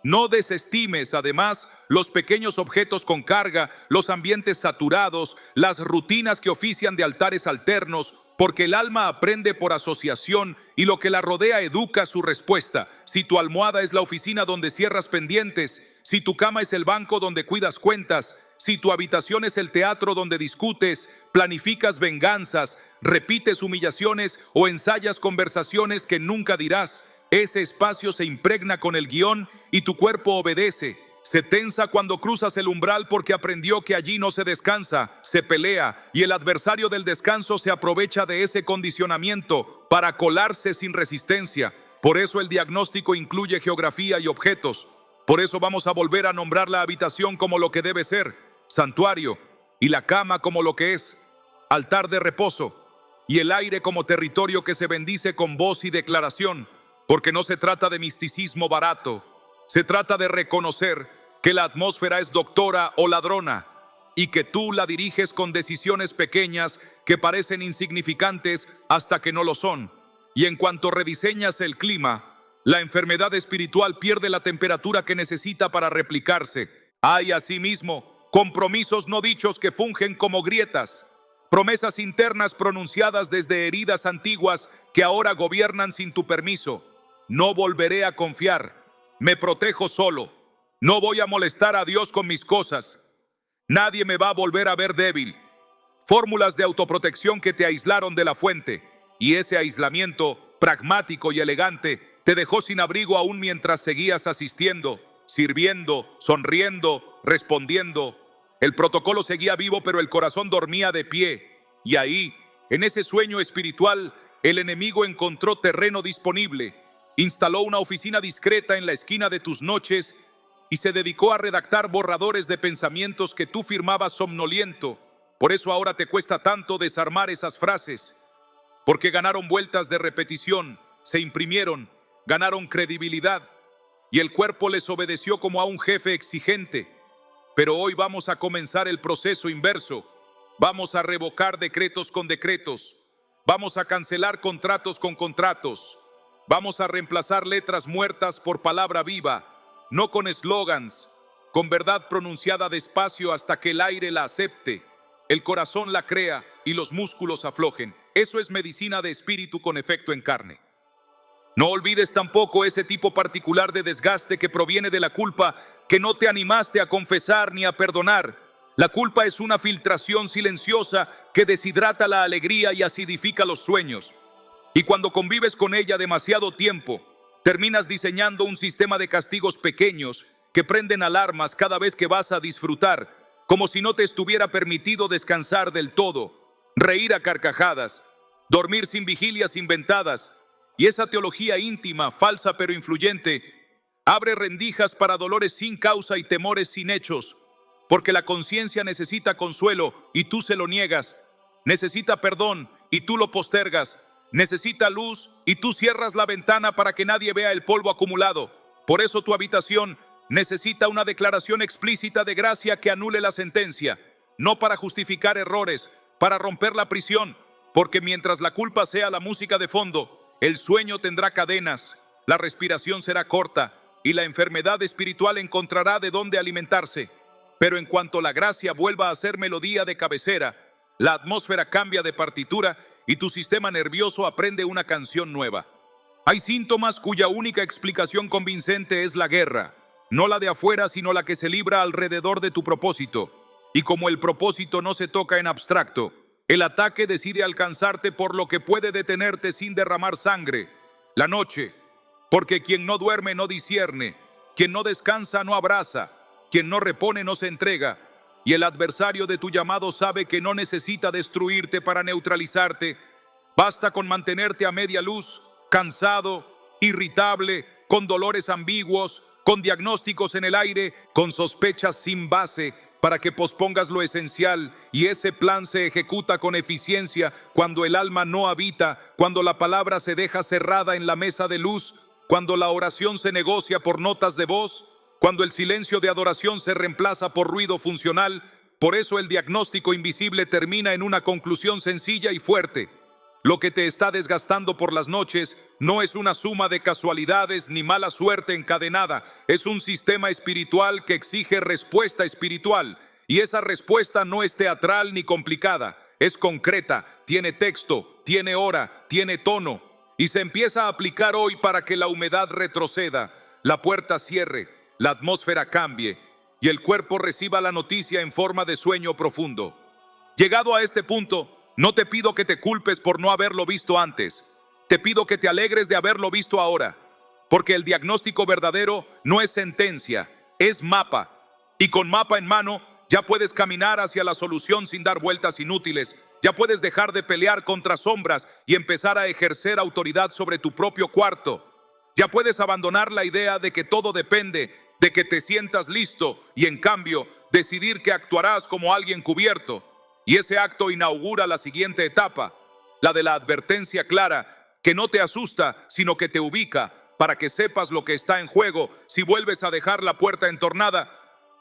No desestimes, además, los pequeños objetos con carga, los ambientes saturados, las rutinas que ofician de altares alternos, porque el alma aprende por asociación y lo que la rodea educa su respuesta. Si tu almohada es la oficina donde cierras pendientes, si tu cama es el banco donde cuidas cuentas, si tu habitación es el teatro donde discutes, planificas venganzas, repites humillaciones o ensayas conversaciones que nunca dirás, ese espacio se impregna con el guión y tu cuerpo obedece. Se tensa cuando cruzas el umbral porque aprendió que allí no se descansa, se pelea, y el adversario del descanso se aprovecha de ese condicionamiento para colarse sin resistencia. Por eso el diagnóstico incluye geografía y objetos. Por eso vamos a volver a nombrar la habitación como lo que debe ser, santuario, y la cama como lo que es, altar de reposo. y el aire como territorio que se bendice con voz y declaración, porque no se trata de misticismo barato, se trata de reconocer que la atmósfera es doctora o ladrona y que tú la diriges con decisiones pequeñas que parecen insignificantes hasta que no lo son. Y en cuanto rediseñas el clima, la enfermedad espiritual pierde la temperatura que necesita para replicarse. Hay asimismo compromisos no dichos que fungen como grietas, promesas internas pronunciadas desde heridas antiguas que ahora gobiernan sin tu permiso. No volveré a confiar, me protejo solo, no voy a molestar a Dios con mis cosas, nadie me va a volver a ver débil. Fórmulas de autoprotección que te aislaron de la fuente, y ese aislamiento, pragmático y elegante, te dejó sin abrigo aún mientras seguías asistiendo, sirviendo, sonriendo, respondiendo. El protocolo seguía vivo, pero el corazón dormía de pie. Y ahí, en ese sueño espiritual, el enemigo encontró terreno disponible, instaló una oficina discreta en la esquina de tus noches y se dedicó a redactar borradores de pensamientos que tú firmabas somnoliento. Por eso ahora te cuesta tanto desarmar esas frases, porque ganaron vueltas de repetición, se imprimieron, ganaron credibilidad y el cuerpo les obedeció como a un jefe exigente. Pero hoy vamos a comenzar el proceso inverso. Vamos a revocar decretos con decretos. Vamos a cancelar contratos con contratos. Vamos a reemplazar letras muertas por palabra viva, no con eslogans, con verdad pronunciada despacio hasta que el aire la acepte, el corazón la crea y los músculos aflojen. Eso es medicina de espíritu con efecto en carne. No olvides tampoco ese tipo particular de desgaste que proviene de la culpa que no te animaste a confesar ni a perdonar. La culpa es una filtración silenciosa que deshidrata la alegría y acidifica los sueños. Y cuando convives con ella demasiado tiempo, terminas diseñando un sistema de castigos pequeños que prenden alarmas cada vez que vas a disfrutar, como si no te estuviera permitido descansar del todo, reír a carcajadas, dormir sin vigilias inventadas. Y esa teología íntima, falsa pero influyente, abre rendijas para dolores sin causa y temores sin hechos, porque la conciencia necesita consuelo y tú se lo niegas, necesita perdón y tú lo postergas, necesita luz y tú cierras la ventana para que nadie vea el polvo acumulado. Por eso tu habitación necesita una declaración explícita de gracia que anule la sentencia, no para justificar errores, para romper la prisión, porque mientras la culpa sea la música de fondo, el sueño tendrá cadenas, la respiración será corta y la enfermedad espiritual encontrará de dónde alimentarse. Pero en cuanto la gracia vuelva a ser melodía de cabecera, la atmósfera cambia de partitura y tu sistema nervioso aprende una canción nueva. Hay síntomas cuya única explicación convincente es la guerra, no la de afuera, sino la que se libra alrededor de tu propósito. Y como el propósito no se toca en abstracto, el ataque decide alcanzarte por lo que puede detenerte sin derramar sangre. La noche, porque quien no duerme no discierne, quien no descansa no abraza, quien no repone no se entrega, y el adversario de tu llamado sabe que no necesita destruirte para neutralizarte. Basta con mantenerte a media luz, cansado, irritable, con dolores ambiguos, con diagnósticos en el aire, con sospechas sin base, para que pospongas lo esencial, y ese plan se ejecuta con eficiencia cuando el alma no habita, cuando la palabra se deja cerrada en la mesa de luz, cuando la oración se negocia por notas de voz, cuando el silencio de adoración se reemplaza por ruido funcional. Por eso el diagnóstico invisible termina en una conclusión sencilla y fuerte. Lo que te está desgastando por las noches no es una suma de casualidades ni mala suerte encadenada, es un sistema espiritual que exige respuesta espiritual, y esa respuesta no es teatral ni complicada, es concreta, tiene texto, tiene hora, tiene tono, y se empieza a aplicar hoy para que la humedad retroceda, la puerta cierre, la atmósfera cambie y el cuerpo reciba la noticia en forma de sueño profundo. Llegado a este punto, no te pido que te culpes por no haberlo visto antes. Te pido que te alegres de haberlo visto ahora, porque el diagnóstico verdadero no es sentencia, es mapa. Y con mapa en mano ya puedes caminar hacia la solución sin dar vueltas inútiles. Ya puedes dejar de pelear contra sombras y empezar a ejercer autoridad sobre tu propio cuarto. Ya puedes abandonar la idea de que todo depende de que te sientas listo y en cambio decidir que actuarás como alguien cubierto. Y ese acto inaugura la siguiente etapa. la de la advertencia clara, que no te asusta, sino que te ubica, para que sepas lo que está en juego si vuelves a dejar la puerta entornada,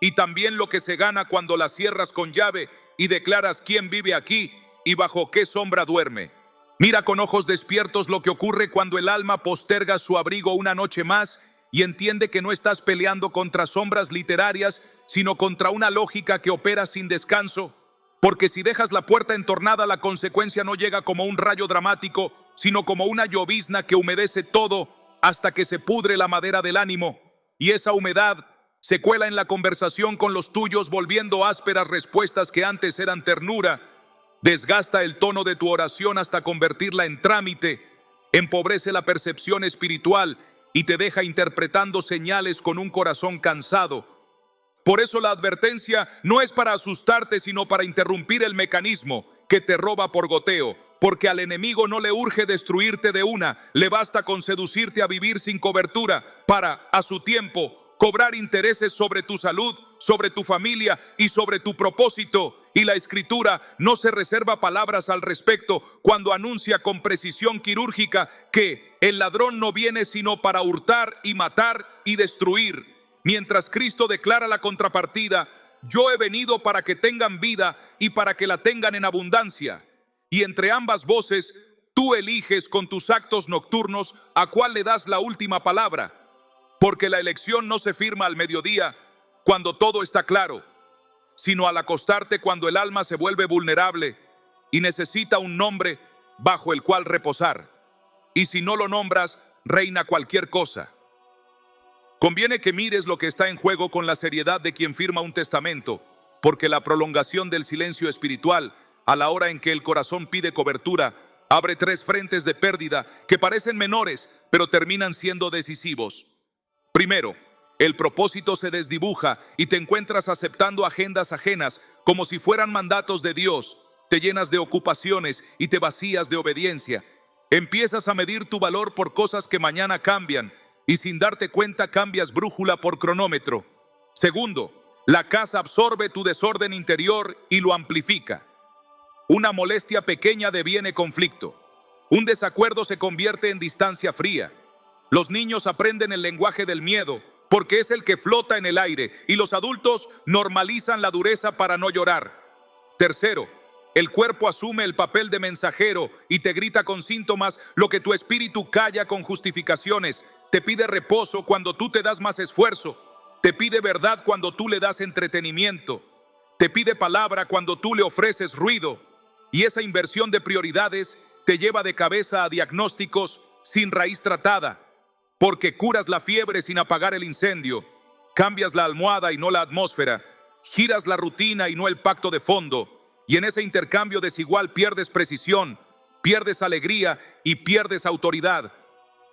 y también lo que se gana cuando la cierras con llave y declaras quién vive aquí y bajo qué sombra duerme. Mira con ojos despiertos lo que ocurre cuando el alma posterga su abrigo una noche más y entiende que no estás peleando contra sombras literarias, sino contra una lógica que opera sin descanso. Porque si dejas la puerta entornada, la consecuencia no llega como un rayo dramático, sino como una llovizna que humedece todo hasta que se pudre la madera del ánimo. Y esa humedad se cuela en la conversación con los tuyos, volviendo ásperas respuestas que antes eran ternura. Desgasta el tono de tu oración hasta convertirla en trámite. Empobrece la percepción espiritual y te deja interpretando señales con un corazón cansado. Por eso la advertencia no es para asustarte, sino para interrumpir el mecanismo que te roba por goteo. Porque al enemigo no le urge destruirte de una, le basta con seducirte a vivir sin cobertura para, a su tiempo, cobrar intereses sobre tu salud, sobre tu familia y sobre tu propósito. Y la Escritura no se reserva palabras al respecto cuando anuncia con precisión quirúrgica que el ladrón no viene sino para hurtar y matar y destruir. Mientras Cristo declara la contrapartida: yo he venido para que tengan vida y para que la tengan en abundancia. Y entre ambas voces, tú eliges con tus actos nocturnos a cuál le das la última palabra. Porque la elección no se firma al mediodía, cuando todo está claro, sino al acostarte, cuando el alma se vuelve vulnerable y necesita un nombre bajo el cual reposar. Y si no lo nombras, reina cualquier cosa. Conviene que mires lo que está en juego con la seriedad de quien firma un testamento, porque la prolongación del silencio espiritual, a la hora en que el corazón pide cobertura, abre tres frentes de pérdida que parecen menores, pero terminan siendo decisivos. Primero, el propósito se desdibuja y te encuentras aceptando agendas ajenas como si fueran mandatos de Dios. Te llenas de ocupaciones y te vacías de obediencia. Empiezas a medir tu valor por cosas que mañana cambian y sin darte cuenta cambias brújula por cronómetro. Segundo, la casa absorbe tu desorden interior y lo amplifica. Una molestia pequeña deviene conflicto. Un desacuerdo se convierte en distancia fría. Los niños aprenden el lenguaje del miedo porque es el que flota en el aire, y los adultos normalizan la dureza para no llorar. Tercero, el cuerpo asume el papel de mensajero y te grita con síntomas lo que tu espíritu calla con justificaciones. Te pide reposo cuando tú te das más esfuerzo. Te pide verdad cuando tú le das entretenimiento. Te pide palabra cuando tú le ofreces ruido. Y esa inversión de prioridades te lleva de cabeza a diagnósticos sin raíz tratada. Porque curas la fiebre sin apagar el incendio, cambias la almohada y no la atmósfera, giras la rutina y no el pacto de fondo, y en ese intercambio desigual pierdes precisión, pierdes alegría y pierdes autoridad.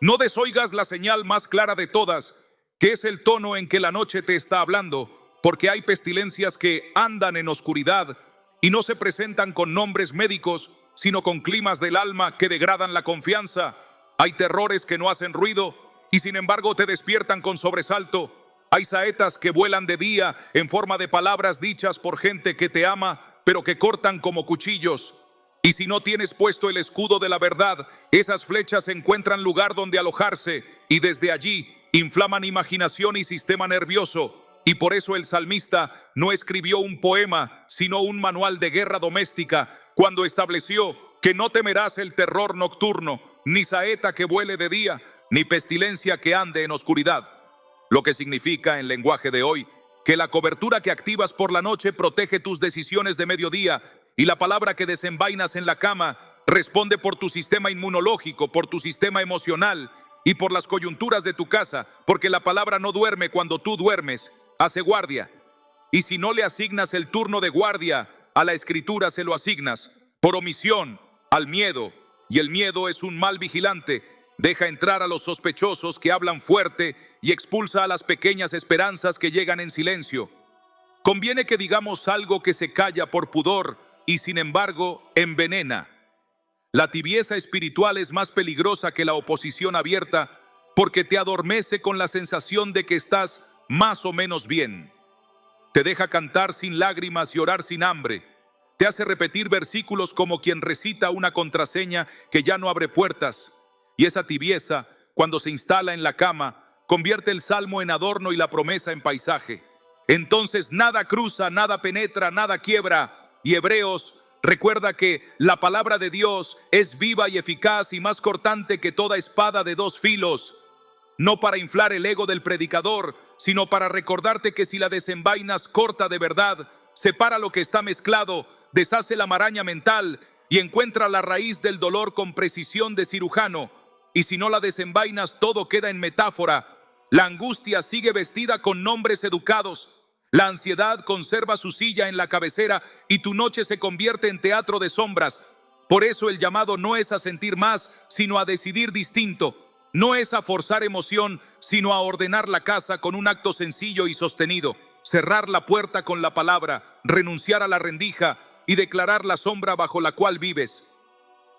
No desoigas la señal más clara de todas, que es el tono en que la noche te está hablando, porque hay pestilencias que andan en oscuridad y no se presentan con nombres médicos, sino con climas del alma que degradan la confianza. Hay terrores que no hacen ruido y sin embargo te despiertan con sobresalto. Hay saetas que vuelan de día en forma de palabras dichas por gente que te ama, pero que cortan como cuchillos. Y si no tienes puesto el escudo de la verdad, esas flechas encuentran lugar donde alojarse y desde allí inflaman imaginación y sistema nervioso. Y por eso el salmista no escribió un poema, sino un manual de guerra doméstica, cuando estableció que no temerás el terror nocturno, ni saeta que vuele de día, ni pestilencia que ande en oscuridad. Lo que significa, en lenguaje de hoy, que la cobertura que activas por la noche protege tus decisiones de mediodía, y la palabra que desenvainas en la cama responde por tu sistema inmunológico, por tu sistema emocional y por las coyunturas de tu casa, porque la palabra no duerme cuando tú duermes, hace guardia. Y si no le asignas el turno de guardia, a la Escritura se lo asignas, por omisión, al miedo, y el miedo es un mal vigilante. Deja entrar a los sospechosos que hablan fuerte y expulsa a las pequeñas esperanzas que llegan en silencio. Conviene que digamos algo que se calla por pudor y sin embargo envenena. La tibieza espiritual es más peligrosa que la oposición abierta porque te adormece con la sensación de que estás más o menos bien. Te deja cantar sin lágrimas y orar sin hambre. Te hace repetir versículos como quien recita una contraseña que ya no abre puertas. Y esa tibieza, cuando se instala en la cama, convierte el salmo en adorno y la promesa en paisaje. Entonces nada cruza, nada penetra, nada quiebra. Y Hebreos recuerda que la palabra de Dios es viva y eficaz y más cortante que toda espada de dos filos. No para inflar el ego del predicador, sino para recordarte que si la desenvainas corta de verdad, separa lo que está mezclado, deshace la maraña mental y encuentra la raíz del dolor con precisión de cirujano. Y si no la desenvainas, todo queda en metáfora. La angustia sigue vestida con nombres educados. La ansiedad conserva su silla en la cabecera y tu noche se convierte en teatro de sombras. Por eso el llamado no es a sentir más, sino a decidir distinto. No es a forzar emoción, sino a ordenar la casa con un acto sencillo y sostenido. Cerrar la puerta con la palabra, renunciar a la rendija y declarar la sombra bajo la cual vives.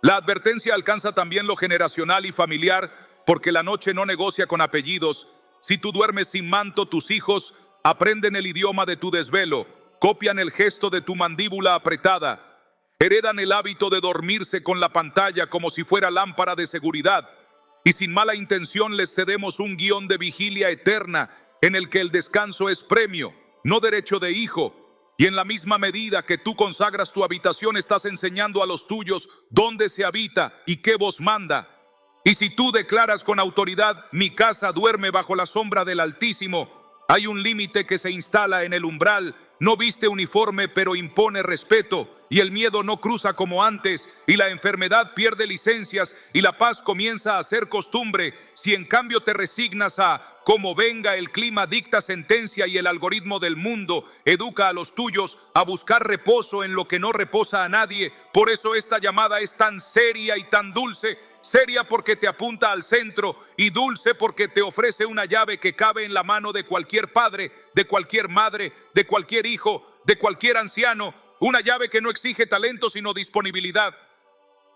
La advertencia alcanza también lo generacional y familiar, porque la noche no negocia con apellidos. Si tú duermes sin manto, tus hijos aprenden el idioma de tu desvelo, copian el gesto de tu mandíbula apretada, heredan el hábito de dormirse con la pantalla como si fuera lámpara de seguridad, y sin mala intención les cedemos un guión de vigilia eterna en el que el descanso es premio, no derecho de hijo. Y en la misma medida que tú consagras tu habitación, estás enseñando a los tuyos dónde se habita y qué voz manda. Y si tú declaras con autoridad, mi casa duerme bajo la sombra del Altísimo, hay un límite que se instala en el umbral. No viste uniforme, pero impone respeto, y el miedo no cruza como antes, y la enfermedad pierde licencias, y la paz comienza a ser costumbre. Si en cambio te resignas a como venga el clima, dicta sentencia, y el algoritmo del mundo educa a los tuyos a buscar reposo en lo que no reposa a nadie. Por eso esta llamada es tan seria y tan dulce. Seria porque te apunta al centro, y dulce porque te ofrece una llave que cabe en la mano de cualquier padre, de cualquier madre, de cualquier hijo, de cualquier anciano. Una llave que no exige talento sino disponibilidad.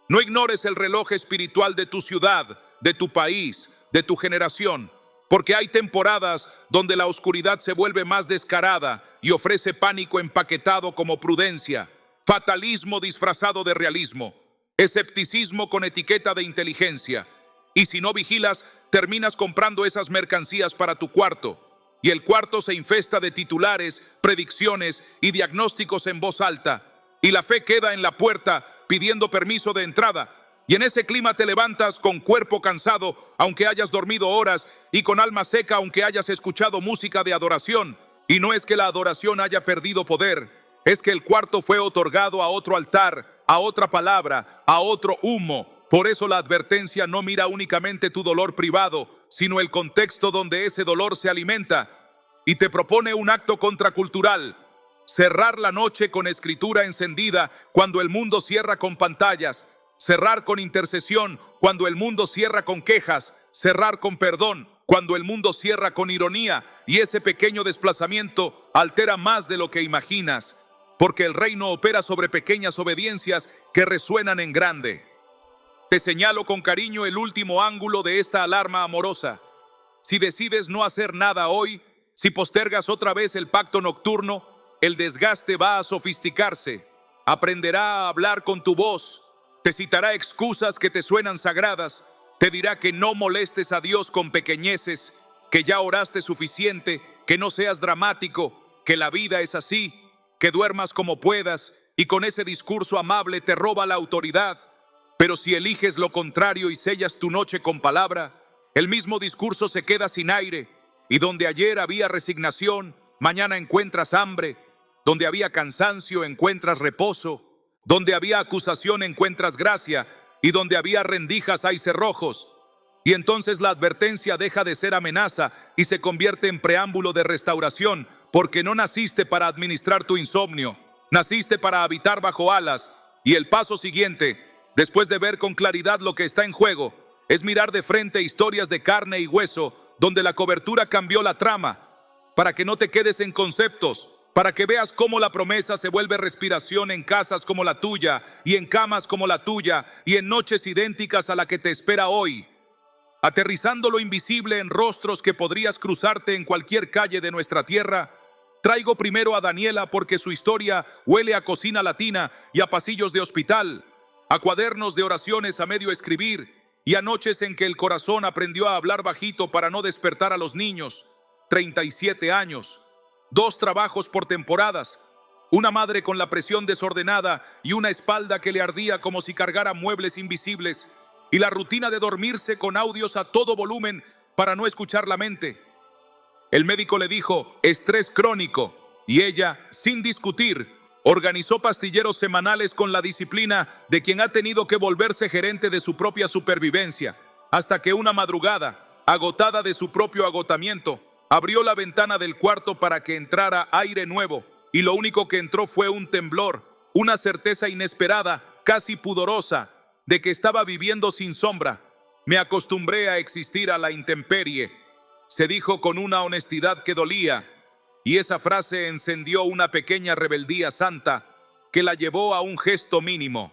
No ignores el reloj espiritual de tu ciudad, de tu país, de tu generación, porque hay temporadas donde la oscuridad se vuelve más descarada y ofrece pánico empaquetado como prudencia, fatalismo disfrazado de realismo, escepticismo con etiqueta de inteligencia. Y si no vigilas, terminas comprando esas mercancías para tu cuarto. Y el cuarto se infesta de titulares, predicciones y diagnósticos en voz alta. Y la fe queda en la puerta pidiendo permiso de entrada. Y en ese clima te levantas con cuerpo cansado, aunque hayas dormido horas, y con alma seca, aunque hayas escuchado música de adoración. Y no es que la adoración haya perdido poder, es que el cuarto fue otorgado a otro altar, a otra palabra, a otro humo. Por eso la advertencia no mira únicamente tu dolor privado, sino el contexto donde ese dolor se alimenta, y te propone un acto contracultural: cerrar la noche con escritura encendida cuando el mundo cierra con pantallas, cerrar con intercesión cuando el mundo cierra con quejas, cerrar con perdón cuando el mundo cierra con ironía. Y ese pequeño desplazamiento altera más de lo que imaginas, porque el reino opera sobre pequeñas obediencias que resuenan en grande. Te señalo con cariño el último ángulo de esta alarma amorosa. Si decides no hacer nada hoy, si postergas otra vez el pacto nocturno, el desgaste va a sofisticarse, aprenderá a hablar con tu voz, te citará excusas que te suenan sagradas, te dirá que no molestes a Dios con pequeñeces, que ya oraste suficiente, que no seas dramático, que la vida es así, que duermas como puedas, y con ese discurso amable te roba la autoridad. Pero si eliges lo contrario y sellas tu noche con palabra, el mismo discurso se queda sin aire, y donde ayer había resignación, mañana encuentras hambre, donde había cansancio encuentras reposo, donde había acusación encuentras gracia, y donde había rendijas hay cerrojos. Y entonces la advertencia deja de ser amenaza y se convierte en preámbulo de restauración, porque no naciste para administrar tu insomnio, naciste para habitar bajo alas. Y el paso siguiente, después de ver con claridad lo que está en juego, es mirar de frente historias de carne y hueso, donde la cobertura cambió la trama, para que no te quedes en conceptos, para que veas cómo la promesa se vuelve respiración en casas como la tuya, y en camas como la tuya, y en noches idénticas a la que te espera hoy, aterrizando lo invisible en rostros que podrías cruzarte en cualquier calle de nuestra tierra. Traigo primero a Daniela porque su historia huele a cocina latina y a pasillos de hospital, a cuadernos de oraciones a medio escribir y a noches en que el corazón aprendió a hablar bajito para no despertar a los niños. 37 años, 2 trabajos por temporadas, una madre con la presión desordenada y una espalda que le ardía como si cargara muebles invisibles, y la rutina de dormirse con audios a todo volumen para no escuchar la mente. El médico le dijo, estrés crónico, y ella, sin discutir, organizó pastilleros semanales con la disciplina de quien ha tenido que volverse gerente de su propia supervivencia, hasta que una madrugada, agotada de su propio agotamiento, abrió la ventana del cuarto para que entrara aire nuevo, y lo único que entró fue un temblor, una certeza inesperada, casi pudorosa, de que estaba viviendo sin sombra. Me acostumbré a existir a la intemperie, se dijo con una honestidad que dolía, y esa frase encendió una pequeña rebeldía santa que la llevó a un gesto mínimo: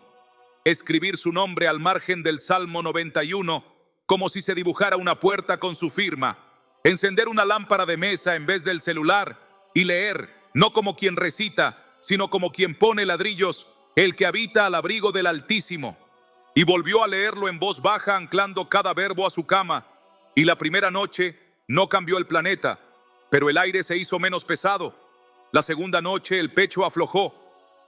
escribir su nombre al margen del Salmo 91 como si se dibujara una puerta con su firma, encender una lámpara de mesa en vez del celular y leer, no como quien recita, sino como quien pone ladrillos, el que habita al abrigo del Altísimo. Y volvió a leerlo en voz baja, anclando cada verbo a su cama. Y la primera noche no cambió el planeta, pero el aire se hizo menos pesado. La segunda noche el pecho aflojó.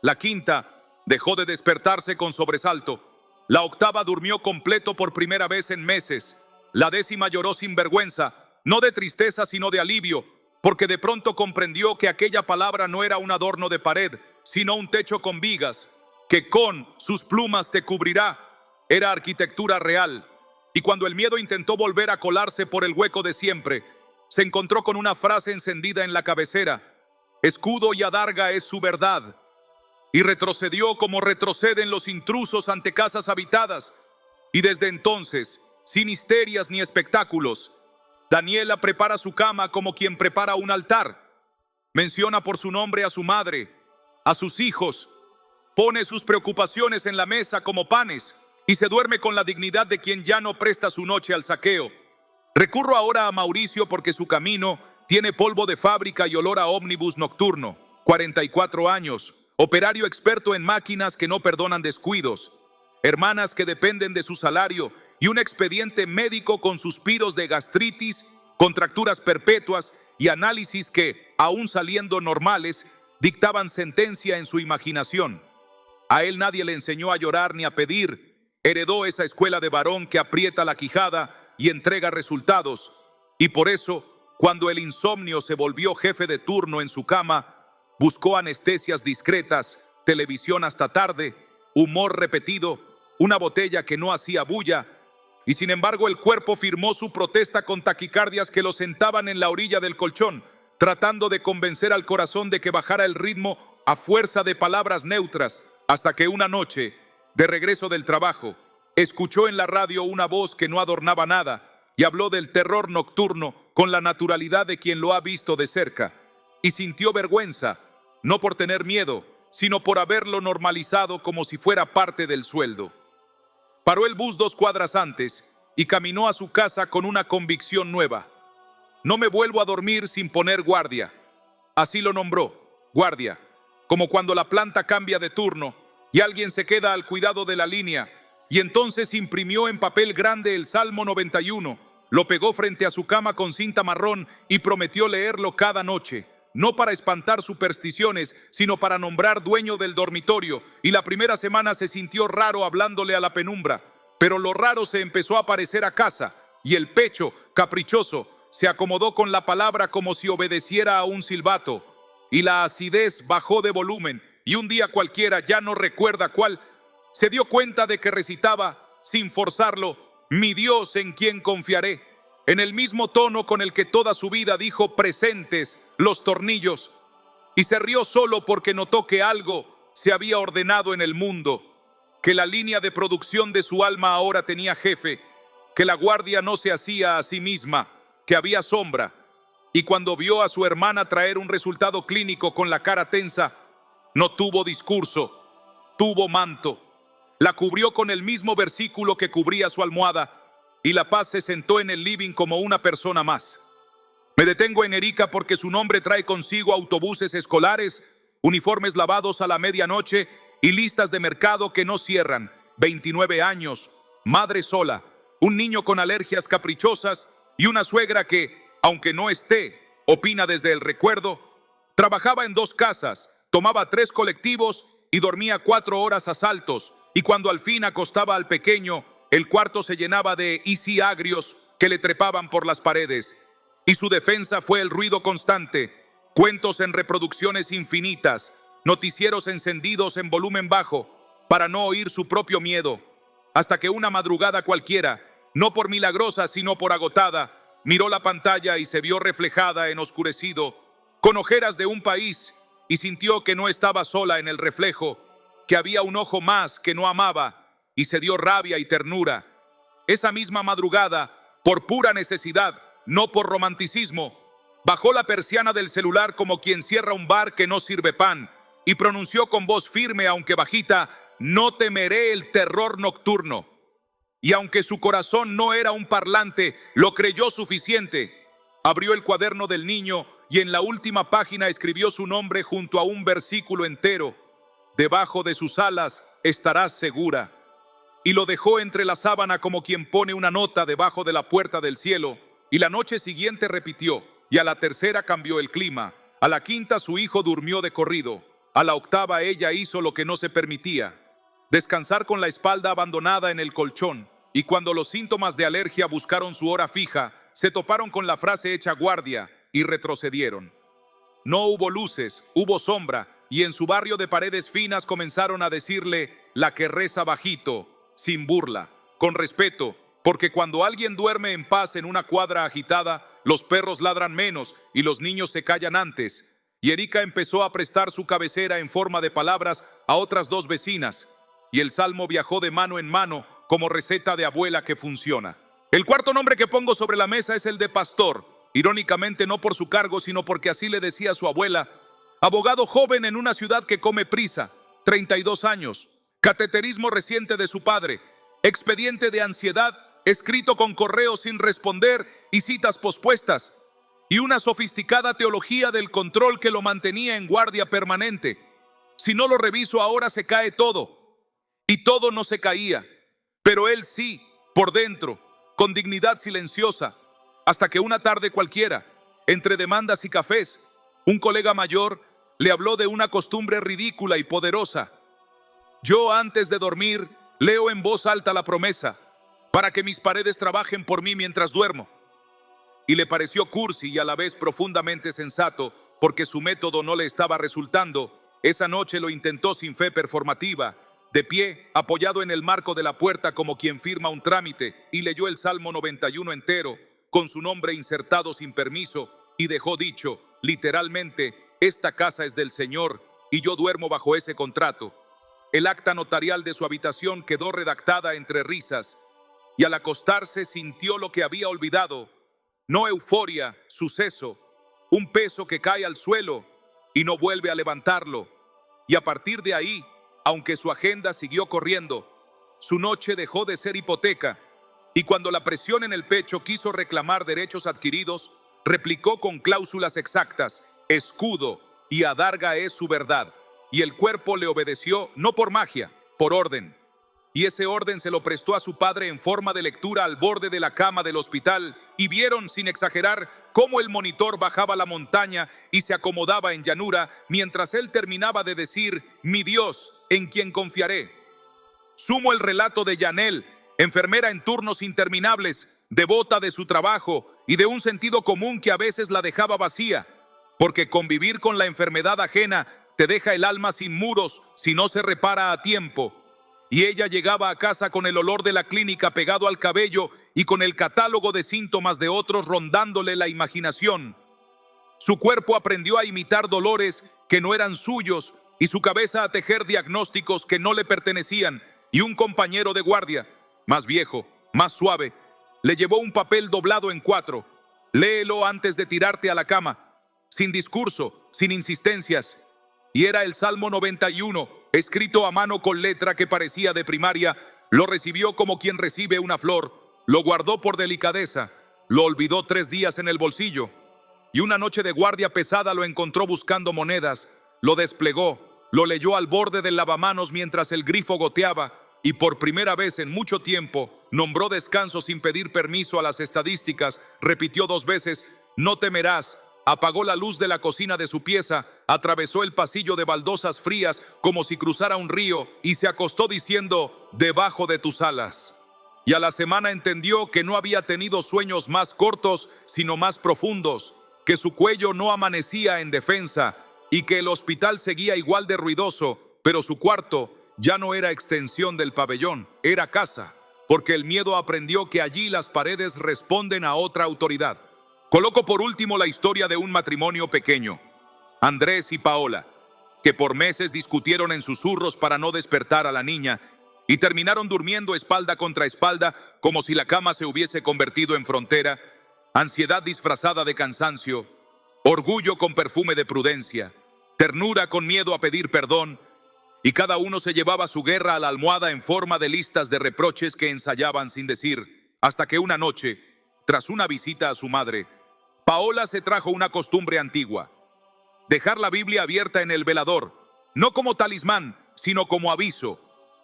La quinta dejó de despertarse con sobresalto. La octava durmió completo por primera vez en meses. La décima lloró sin vergüenza, no de tristeza sino de alivio, porque de pronto comprendió que aquella palabra no era un adorno de pared, sino un techo con vigas, que con sus plumas te cubrirá. Era arquitectura real. Y cuando el miedo intentó volver a colarse por el hueco de siempre, se encontró con una frase encendida en la cabecera: escudo y adarga es su verdad. Y retrocedió como retroceden los intrusos ante casas habitadas. Y desde entonces, sin histerias ni espectáculos, Daniela prepara su cama como quien prepara un altar. Menciona por su nombre a su madre, a sus hijos, pone sus preocupaciones en la mesa como panes y se duerme con la dignidad de quien ya no presta su noche al saqueo. Recurro ahora a Mauricio porque su camino tiene polvo de fábrica y olor a ómnibus nocturno. 44 años, operario experto en máquinas que no perdonan descuidos, hermanas que dependen de su salario y un expediente médico con suspiros de gastritis, contracturas perpetuas y análisis que, aún saliendo normales, dictaban sentencia en su imaginación. A él nadie le enseñó a llorar ni a pedir. Heredó esa escuela de varón que aprieta la quijada y entrega resultados. Y por eso, cuando el insomnio se volvió jefe de turno en su cama, buscó anestesias discretas, televisión hasta tarde, humor repetido, una botella que no hacía bulla. Y sin embargo el cuerpo firmó su protesta con taquicardias que lo sentaban en la orilla del colchón, tratando de convencer al corazón de que bajara el ritmo a fuerza de palabras neutras, hasta que una noche, de regreso del trabajo, escuchó en la radio una voz que no adornaba nada y habló del terror nocturno con la naturalidad de quien lo ha visto de cerca. Y sintió vergüenza, no por tener miedo, sino por haberlo normalizado como si fuera parte del sueldo. Paró el bus 2 cuadras antes y caminó a su casa con una convicción nueva. No me vuelvo a dormir sin poner guardia. Así lo nombró, guardia, como cuando la planta cambia de turno y alguien se queda al cuidado de la línea, y entonces imprimió en papel grande el Salmo 91, lo pegó frente a su cama con cinta marrón y prometió leerlo cada noche, no para espantar supersticiones, sino para nombrar dueño del dormitorio, y la primera semana se sintió raro hablándole a la penumbra, pero lo raro se empezó a parecer a casa, y el pecho, caprichoso, se acomodó con la palabra como si obedeciera a un silbato, y la acidez bajó de volumen, y un día cualquiera, ya no recuerda cuál, se dio cuenta de que recitaba, sin forzarlo, mi Dios en quien confiaré, en el mismo tono con el que toda su vida dijo presentes los tornillos, y se rió solo porque notó que algo se había ordenado en el mundo, que la línea de producción de su alma ahora tenía jefe, que la guardia no se hacía a sí misma, que había sombra, y cuando vio a su hermana traer un resultado clínico con la cara tensa, no tuvo discurso, tuvo manto. La cubrió con el mismo versículo que cubría su almohada, y la paz se sentó en el living como una persona más. Me detengo en Erika porque su nombre trae consigo autobuses escolares, uniformes lavados a la medianoche y listas de mercado que no cierran. 29 años, madre sola, un niño con alergias caprichosas y una suegra que, aunque no esté, opina desde el recuerdo. Trabajaba en 2 casas, tomaba 3 colectivos y dormía 4 horas a saltos. Y cuando al fin acostaba al pequeño, el cuarto se llenaba de agrios que le trepaban por las paredes. Y su defensa fue el ruido constante, cuentos en reproducciones infinitas, noticieros encendidos en volumen bajo, para no oír su propio miedo. Hasta que una madrugada cualquiera, no por milagrosa sino por agotada, miró la pantalla y se vio reflejada en oscurecido, con ojeras de un país, y sintió que no estaba sola en el reflejo, que había un ojo más que no amaba, y se dio rabia y ternura. Esa misma madrugada, por pura necesidad, no por romanticismo, bajó la persiana del celular como quien cierra un bar que no sirve pan, y pronunció con voz firme, aunque bajita: no temeré el terror nocturno. Y aunque su corazón no era un parlante, lo creyó suficiente. Abrió el cuaderno del niño y en la última página escribió su nombre junto a un versículo entero: debajo de sus alas estarás segura. Y lo dejó entre la sábana como quien pone una nota debajo de la puerta del cielo. Y la noche siguiente repitió, y a la tercera cambió el clima. A la quinta su hijo durmió de corrido. A la octava ella hizo lo que no se permitía: descansar con la espalda abandonada en el colchón. Y cuando los síntomas de alergia buscaron su hora fija, se toparon con la frase hecha guardia y retrocedieron. No hubo luces, hubo sombra, y en su barrio de paredes finas comenzaron a decirle la que reza bajito, sin burla, con respeto, porque cuando alguien duerme en paz en una cuadra agitada, los perros ladran menos y los niños se callan antes. Y Erika empezó a prestar su cabecera en forma de palabras a otras 2 vecinas, y el salmo viajó de mano en mano como receta de abuela que funciona. El cuarto nombre que pongo sobre la mesa es el de pastor, irónicamente no por su cargo, sino porque así le decía su abuela. Abogado joven en una ciudad que come prisa, 32 años, cateterismo reciente de su padre, expediente de ansiedad, escrito con correo sin responder y citas pospuestas, y una sofisticada teología del control que lo mantenía en guardia permanente. Si no lo reviso ahora se cae todo, y todo no se caía, pero él sí, por dentro, con dignidad silenciosa, hasta que una tarde cualquiera, entre demandas y cafés, un colega mayor le habló de una costumbre ridícula y poderosa. Yo antes de dormir leo en voz alta la promesa, para que mis paredes trabajen por mí mientras duermo. Y le pareció cursi y a la vez profundamente sensato, porque su método no le estaba resultando. Esa noche lo intentó sin fe performativa, de pie, apoyado en el marco de la puerta como quien firma un trámite, y leyó el Salmo 91 entero, con su nombre insertado sin permiso, y dejó dicho, literalmente: esta casa es del Señor, y yo duermo bajo ese contrato. El acta notarial de su habitación quedó redactada entre risas, y al acostarse sintió lo que había olvidado: no euforia, suceso, un peso que cae al suelo y no vuelve a levantarlo. Y a partir de ahí, aunque su agenda siguió corriendo, su noche dejó de ser hipoteca, y cuando la presión en el pecho quiso reclamar derechos adquiridos, replicó con cláusulas exactas: escudo y adarga es su verdad. Y el cuerpo le obedeció no por magia, por orden. Y ese orden se lo prestó a su padre en forma de lectura al borde de la cama del hospital, y vieron, sin exagerar, cómo el monitor bajaba la montaña y se acomodaba en llanura, mientras él terminaba de decir: mi Dios, en quien confiaré. Sumo el relato de Yanel, enfermera en turnos interminables, devota de su trabajo y de un sentido común que a veces la dejaba vacía, porque convivir con la enfermedad ajena te deja el alma sin muros si no se repara a tiempo. Y ella llegaba a casa con el olor de la clínica pegado al cabello y con el catálogo de síntomas de otros rondándole la imaginación. Su cuerpo aprendió a imitar dolores que no eran suyos y su cabeza a tejer diagnósticos que no le pertenecían. Y un compañero de guardia, más viejo, más suave, le llevó un papel doblado en 4. Léelo antes de tirarte a la cama, sin discurso, sin insistencias. Y era el Salmo 91, escrito a mano con letra que parecía de primaria. Lo recibió como quien recibe una flor, lo guardó por delicadeza, lo olvidó 3 días en el bolsillo. y una noche de guardia pesada lo encontró buscando monedas. Lo desplegó, lo leyó al borde del lavamanos mientras el grifo goteaba y por primera vez en mucho tiempo nombró descanso sin pedir permiso a las estadísticas, repitió 2 veces, no temerás, apagó la luz de la cocina de su pieza, atravesó el pasillo de baldosas frías como si cruzara un río y se acostó diciendo, debajo de tus alas. Y a la semana entendió que no había tenido sueños más cortos, sino más profundos, que su cuello no amanecía en defensa y que el hospital seguía igual de ruidoso, pero su cuarto ya no era extensión del pabellón, era casa, porque el miedo aprendió que allí las paredes responden a otra autoridad. Coloco por último la historia de un matrimonio pequeño, Andrés y Paola, que por meses discutieron en susurros para no despertar a la niña y terminaron durmiendo espalda contra espalda como si la cama se hubiese convertido en frontera, ansiedad disfrazada de cansancio, orgullo con perfume de prudencia, ternura con miedo a pedir perdón, y cada uno se llevaba su guerra a la almohada en forma de listas de reproches que ensayaban sin decir, hasta que una noche, tras una visita a su madre, Paola se trajo una costumbre antigua: dejar la Biblia abierta en el velador, no como talismán, sino como aviso.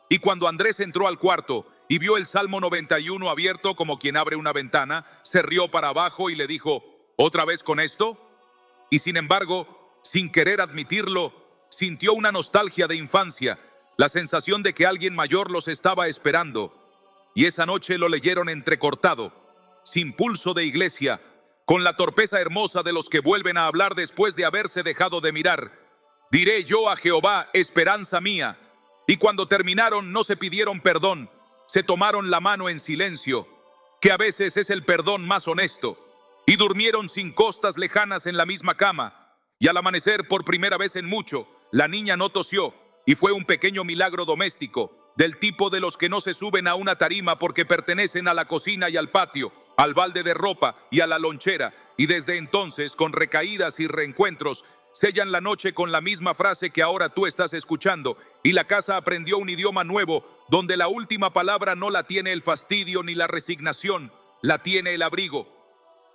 Y cuando Andrés entró al cuarto y vio el Salmo 91 abierto como quien abre una ventana, se rió para abajo y le dijo, ¿otra vez con esto? Y sin embargo, sin querer admitirlo, sintió una nostalgia de infancia, la sensación de que alguien mayor los estaba esperando. Y esa noche lo leyeron entrecortado, sin pulso de iglesia, con la torpeza hermosa de los que vuelven a hablar después de haberse dejado de mirar. Diré yo a Jehová, esperanza mía. Y cuando terminaron no se pidieron perdón, se tomaron la mano en silencio, que a veces es el perdón más honesto, y durmieron sin costas lejanas en la misma cama. Y al amanecer, por primera vez en mucho, la niña no tosió, y fue un pequeño milagro doméstico, del tipo de los que no se suben a una tarima porque pertenecen a la cocina y al patio, al balde de ropa y a la lonchera, y desde entonces, con recaídas y reencuentros, sellan la noche con la misma frase que ahora tú estás escuchando, y la casa aprendió un idioma nuevo, donde la última palabra no la tiene el fastidio ni la resignación, la tiene el abrigo.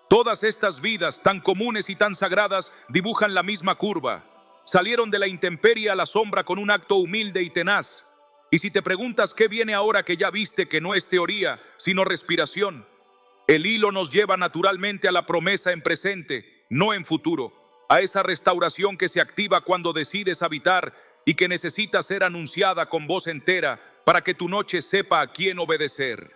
Todas estas vidas tan comunes y tan sagradas dibujan la misma curva. Salieron de la intemperie a la sombra con un acto humilde y tenaz. Y si te preguntas qué viene ahora que ya viste que no es teoría, sino respiración, el hilo nos lleva naturalmente a la promesa en presente, no en futuro, a esa restauración que se activa cuando decides habitar y que necesita ser anunciada con voz entera para que tu noche sepa a quién obedecer.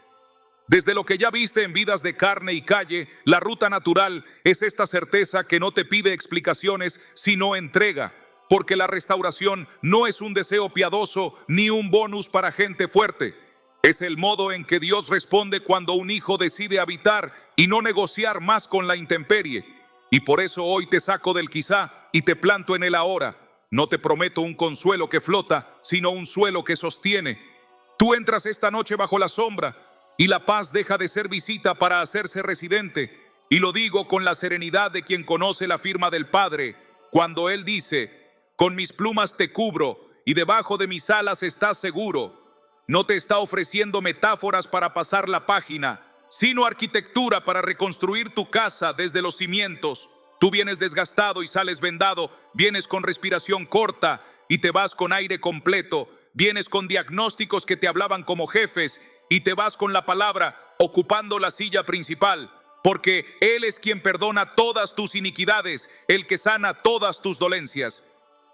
Desde lo que ya viste en vidas de carne y calle, la ruta natural es esta certeza que no te pide explicaciones, sino entrega, porque la restauración no es un deseo piadoso ni un bonus para gente fuerte. Es el modo en que Dios responde cuando un hijo decide habitar y no negociar más con la intemperie. Y por eso hoy te saco del quizá y te planto en el ahora. No te prometo un consuelo que flota, sino un suelo que sostiene. Tú entras esta noche bajo la sombra y la paz deja de ser visita para hacerse residente. Y lo digo con la serenidad de quien conoce la firma del Padre, cuando Él dice, con mis plumas te cubro y debajo de mis alas estás seguro. No te está ofreciendo metáforas para pasar la página, sino arquitectura para reconstruir tu casa desde los cimientos. Tú vienes desgastado y sales vendado, vienes con respiración corta y te vas con aire completo, vienes con diagnósticos que te hablaban como jefes y te vas con la palabra ocupando la silla principal, porque Él es quien perdona todas tus iniquidades, el que sana todas tus dolencias.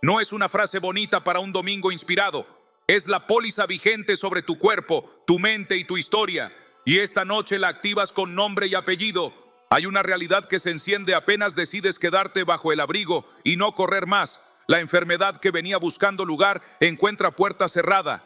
No es una frase bonita para un domingo inspirado, es la póliza vigente sobre tu cuerpo, tu mente y tu historia. Y esta noche la activas con nombre y apellido. Hay una realidad que se enciende apenas decides quedarte bajo el abrigo y no correr más. La enfermedad que venía buscando lugar encuentra puerta cerrada.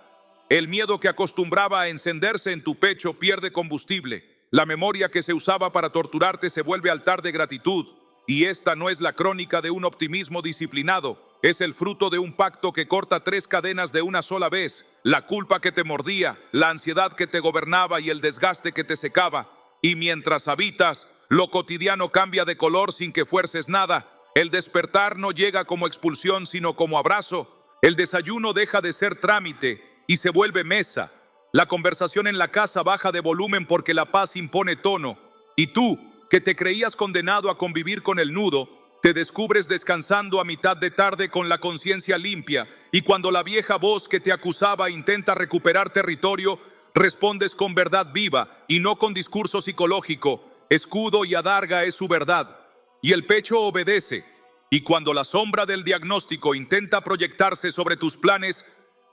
El miedo que acostumbraba a encenderse en tu pecho pierde combustible. La memoria que se usaba para torturarte se vuelve altar de gratitud. Y esta no es la crónica de un optimismo disciplinado. Es el fruto de un pacto que corta 3 cadenas de una sola vez. La culpa que te mordía, la ansiedad que te gobernaba y el desgaste que te secaba. Y mientras habitas, lo cotidiano cambia de color sin que fuerces nada. El despertar no llega como expulsión, sino como abrazo. El desayuno deja de ser trámite y se vuelve mesa. La conversación en la casa baja de volumen porque la paz impone tono. Y tú, que te creías condenado a convivir con el nudo, te descubres descansando a mitad de tarde con la conciencia limpia, y cuando la vieja voz que te acusaba intenta recuperar territorio, respondes con verdad viva y no con discurso psicológico. Escudo y adarga es su verdad, y el pecho obedece. Y cuando la sombra del diagnóstico intenta proyectarse sobre tus planes,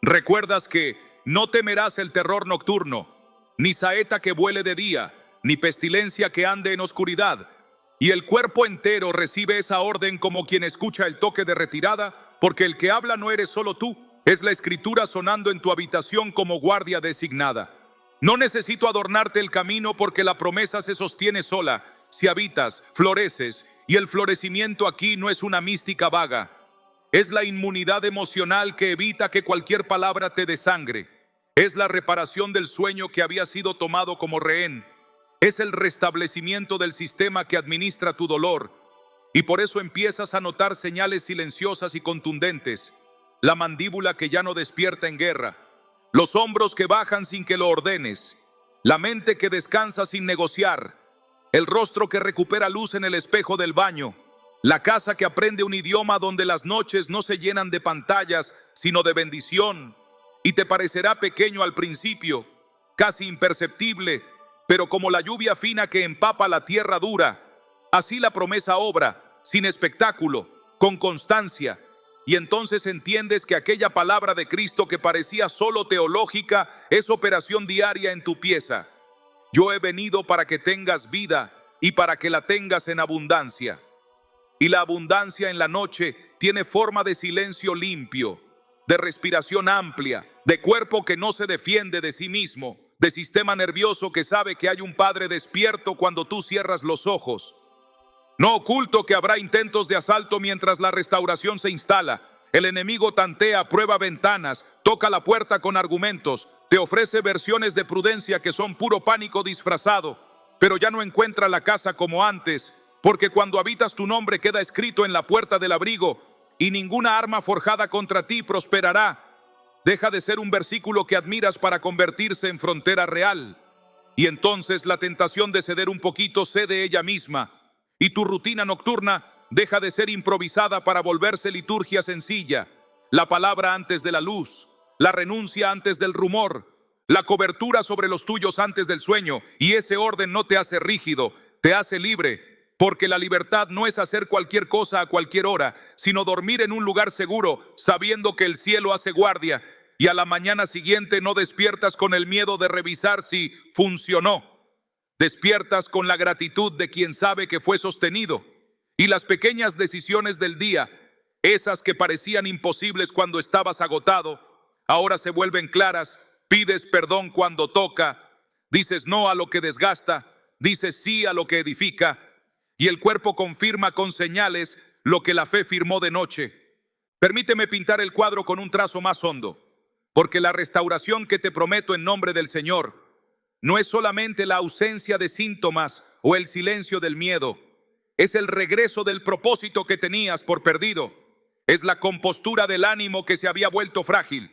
recuerdas que no temerás el terror nocturno, ni saeta que vuele de día, ni pestilencia que ande en oscuridad. Y el cuerpo entero recibe esa orden como quien escucha el toque de retirada, porque el que habla no eres solo tú, es la escritura sonando en tu habitación como guardia designada. No necesito adornarte el camino porque la promesa se sostiene sola. Si habitas, floreces, y el florecimiento aquí no es una mística vaga. Es la inmunidad emocional que evita que cualquier palabra te desangre. Es la reparación del sueño que había sido tomado como rehén. Es el restablecimiento del sistema que administra tu dolor. Y por eso empiezas a notar señales silenciosas y contundentes. La mandíbula que ya no despierta en guerra. Los hombros que bajan sin que lo ordenes. La mente que descansa sin negociar. El rostro que recupera luz en el espejo del baño. La casa que aprende un idioma donde las noches no se llenan de pantallas, sino de bendición. Y te parecerá pequeño al principio, casi imperceptible, pero como la lluvia fina que empapa la tierra dura, así la promesa obra, sin espectáculo, con constancia. Y entonces entiendes que aquella palabra de Cristo que parecía solo teológica es operación diaria en tu pieza. Yo he venido para que tengas vida y para que la tengas en abundancia. Y la abundancia en la noche tiene forma de silencio limpio, de respiración amplia, de cuerpo que no se defiende de sí mismo, de sistema nervioso que sabe que hay un Padre despierto cuando tú cierras los ojos. No oculto que habrá intentos de asalto mientras la restauración se instala. El enemigo tantea, prueba ventanas, toca la puerta con argumentos, te ofrece versiones de prudencia que son puro pánico disfrazado, pero ya no encuentra la casa como antes, porque cuando habitas tu nombre queda escrito en la puerta del abrigo, y ninguna arma forjada contra ti prosperará. Deja de ser un versículo que admiras para convertirse en frontera real. Y entonces la tentación de ceder un poquito cede ella misma. Y tu rutina nocturna deja de ser improvisada para volverse liturgia sencilla. La palabra antes de la luz, la renuncia antes del rumor, la cobertura sobre los tuyos antes del sueño. Y ese orden no te hace rígido, te hace libre. Porque la libertad no es hacer cualquier cosa a cualquier hora, sino dormir en un lugar seguro, sabiendo que el cielo hace guardia, y a la mañana siguiente no despiertas con el miedo de revisar si funcionó. Despiertas con la gratitud de quien sabe que fue sostenido. Y las pequeñas decisiones del día, esas que parecían imposibles cuando estabas agotado, ahora se vuelven claras. Pides perdón cuando toca, dices no a lo que desgasta, dices sí a lo que edifica. Y el cuerpo confirma con señales lo que la fe firmó de noche. Permíteme pintar el cuadro con un trazo más hondo, porque la restauración que te prometo en nombre del Señor no es solamente la ausencia de síntomas o el silencio del miedo, es el regreso del propósito que tenías por perdido, es la compostura del ánimo que se había vuelto frágil,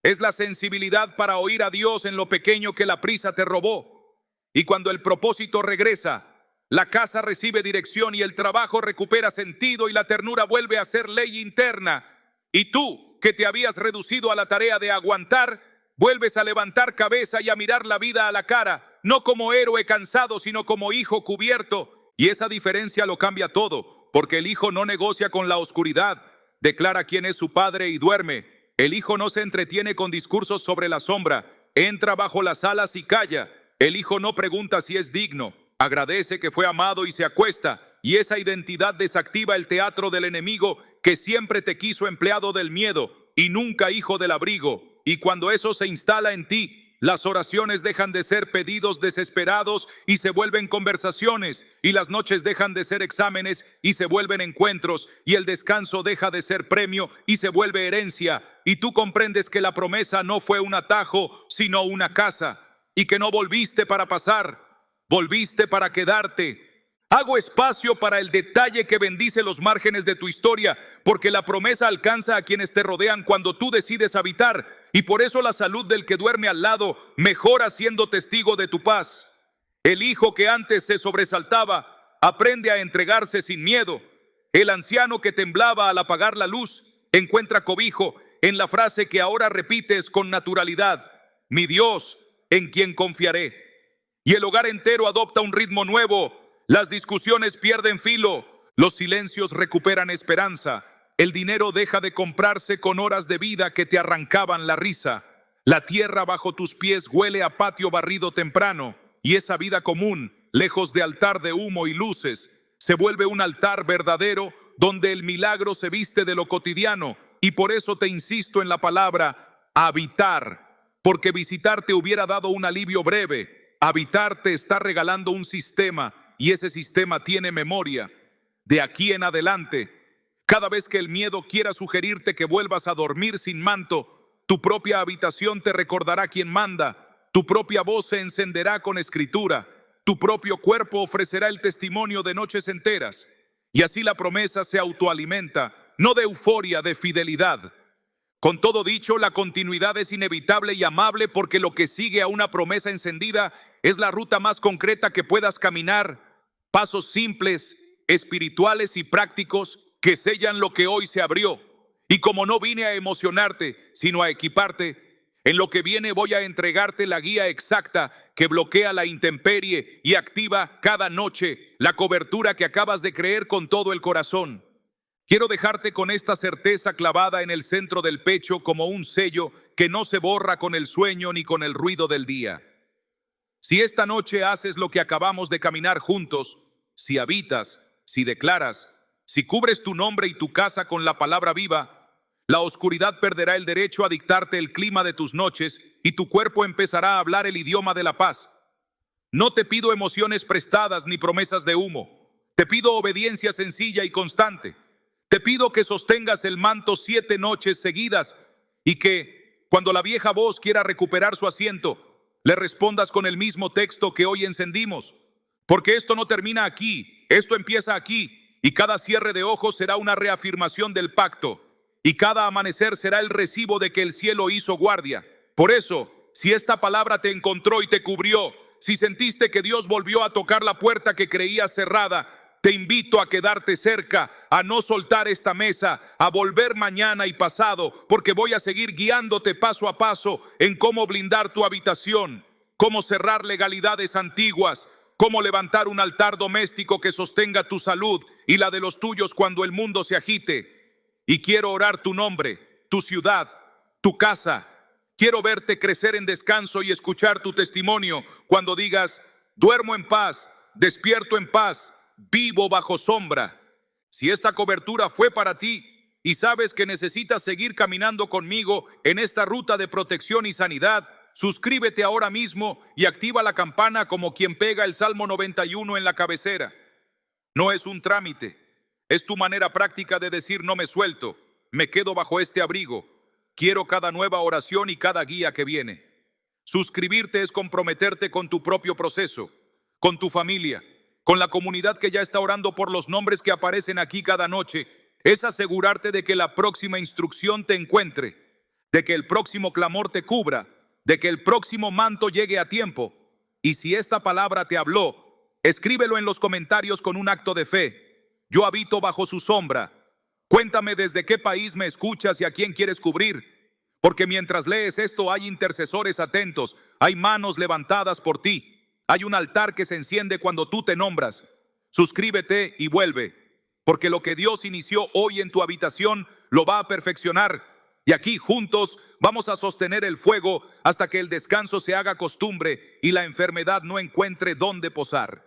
es la sensibilidad para oír a Dios en lo pequeño que la prisa te robó. Y cuando el propósito regresa, la casa recibe dirección y el trabajo recupera sentido y la ternura vuelve a ser ley interna. Y tú, que te habías reducido a la tarea de aguantar, vuelves a levantar cabeza y a mirar la vida a la cara, no como héroe cansado, sino como hijo cubierto. Y esa diferencia lo cambia todo, porque el hijo no negocia con la oscuridad, declara quién es su padre y duerme. El hijo no se entretiene con discursos sobre la sombra, entra bajo las alas y calla. El hijo no pregunta si es digno, agradece que fue amado y se acuesta, y esa identidad desactiva el teatro del enemigo que siempre te quiso empleado del miedo y nunca hijo del abrigo. Y cuando eso se instala en ti, las oraciones dejan de ser pedidos desesperados y se vuelven conversaciones, y las noches dejan de ser exámenes y se vuelven encuentros, y el descanso deja de ser premio y se vuelve herencia, y tú comprendes que la promesa no fue un atajo, sino una casa, y que no volviste para pasar, volviste para quedarte. Hago espacio para el detalle que bendice los márgenes de tu historia, porque la promesa alcanza a quienes te rodean cuando tú decides habitar, y por eso la salud del que duerme al lado mejora siendo testigo de tu paz. El hijo que antes se sobresaltaba, aprende a entregarse sin miedo. El anciano que temblaba al apagar la luz encuentra cobijo en la frase que ahora repites con naturalidad: mi Dios, en quien confiaré. Y el hogar entero adopta un ritmo nuevo. Las discusiones pierden filo, los silencios recuperan esperanza. El dinero deja de comprarse con horas de vida que te arrancaban la risa. La tierra bajo tus pies huele a patio barrido temprano, y esa vida común, lejos de altar de humo y luces, se vuelve un altar verdadero donde el milagro se viste de lo cotidiano. Y por eso te insisto en la palabra habitar, porque visitar te hubiera dado un alivio breve. Habitar te está regalando un sistema, y ese sistema tiene memoria. De aquí en adelante, cada vez que el miedo quiera sugerirte que vuelvas a dormir sin manto, tu propia habitación te recordará quién manda. Tu propia voz se encenderá con escritura. Tu propio cuerpo ofrecerá el testimonio de noches enteras. Y así la promesa se autoalimenta, no de euforia, de fidelidad. Con todo dicho, la continuidad es inevitable y amable, porque lo que sigue a una promesa encendida es la ruta más concreta que puedas caminar. Pasos simples, espirituales y prácticos que sellan lo que hoy se abrió. Y como no vine a emocionarte, sino a equiparte, en lo que viene voy a entregarte la guía exacta que bloquea la intemperie y activa cada noche la cobertura que acabas de creer con todo el corazón. Quiero dejarte con esta certeza clavada en el centro del pecho como un sello que no se borra con el sueño ni con el ruido del día. Si esta noche haces lo que acabamos de caminar juntos, si habitas, si declaras, si cubres tu nombre y tu casa con la palabra viva, la oscuridad perderá el derecho a dictarte el clima de tus noches y tu cuerpo empezará a hablar el idioma de la paz. No te pido emociones prestadas ni promesas de humo. Te pido obediencia sencilla y constante. Te pido que sostengas el manto 7 noches seguidas y que, cuando la vieja voz quiera recuperar su asiento, le respondas con el mismo texto que hoy encendimos. Porque esto no termina aquí, esto empieza aquí, y cada cierre de ojos será una reafirmación del pacto. Y cada amanecer será el recibo de que el cielo hizo guardia. Por eso, si esta palabra te encontró y te cubrió, si sentiste que Dios volvió a tocar la puerta que creías cerrada, te invito a quedarte cerca, a no soltar esta mesa, a volver mañana y pasado, porque voy a seguir guiándote paso a paso en cómo blindar tu habitación, cómo cerrar legalidades antiguas, cómo levantar un altar doméstico que sostenga tu salud y la de los tuyos cuando el mundo se agite. Y quiero orar tu nombre, tu ciudad, tu casa. Quiero verte crecer en descanso y escuchar tu testimonio cuando digas: duermo en paz, despierto en paz, vivo bajo sombra. Si esta cobertura fue para ti y sabes que necesitas seguir caminando conmigo en esta ruta de protección y sanidad, suscríbete ahora mismo y activa la campana como quien pega el Salmo 91 en la cabecera. No es un trámite. Es tu manera práctica de decir: no me suelto, me quedo bajo este abrigo. Quiero cada nueva oración y cada guía que viene. Suscribirte es comprometerte con tu propio proceso, con tu familia, con la comunidad que ya está orando por los nombres que aparecen aquí cada noche. Es asegurarte de que la próxima instrucción te encuentre, de que el próximo clamor te cubra, de que el próximo manto llegue a tiempo. Y si esta palabra te habló, escríbelo en los comentarios con un acto de fe. Yo habito bajo su sombra. Cuéntame desde qué país me escuchas y a quién quieres cubrir. Porque mientras lees esto hay intercesores atentos, hay manos levantadas por ti. Hay un altar que se enciende cuando tú te nombras. Suscríbete y vuelve, porque lo que Dios inició hoy en tu habitación lo va a perfeccionar. Y aquí juntos vamos a sostener el fuego hasta que el descanso se haga costumbre y la enfermedad no encuentre dónde posar.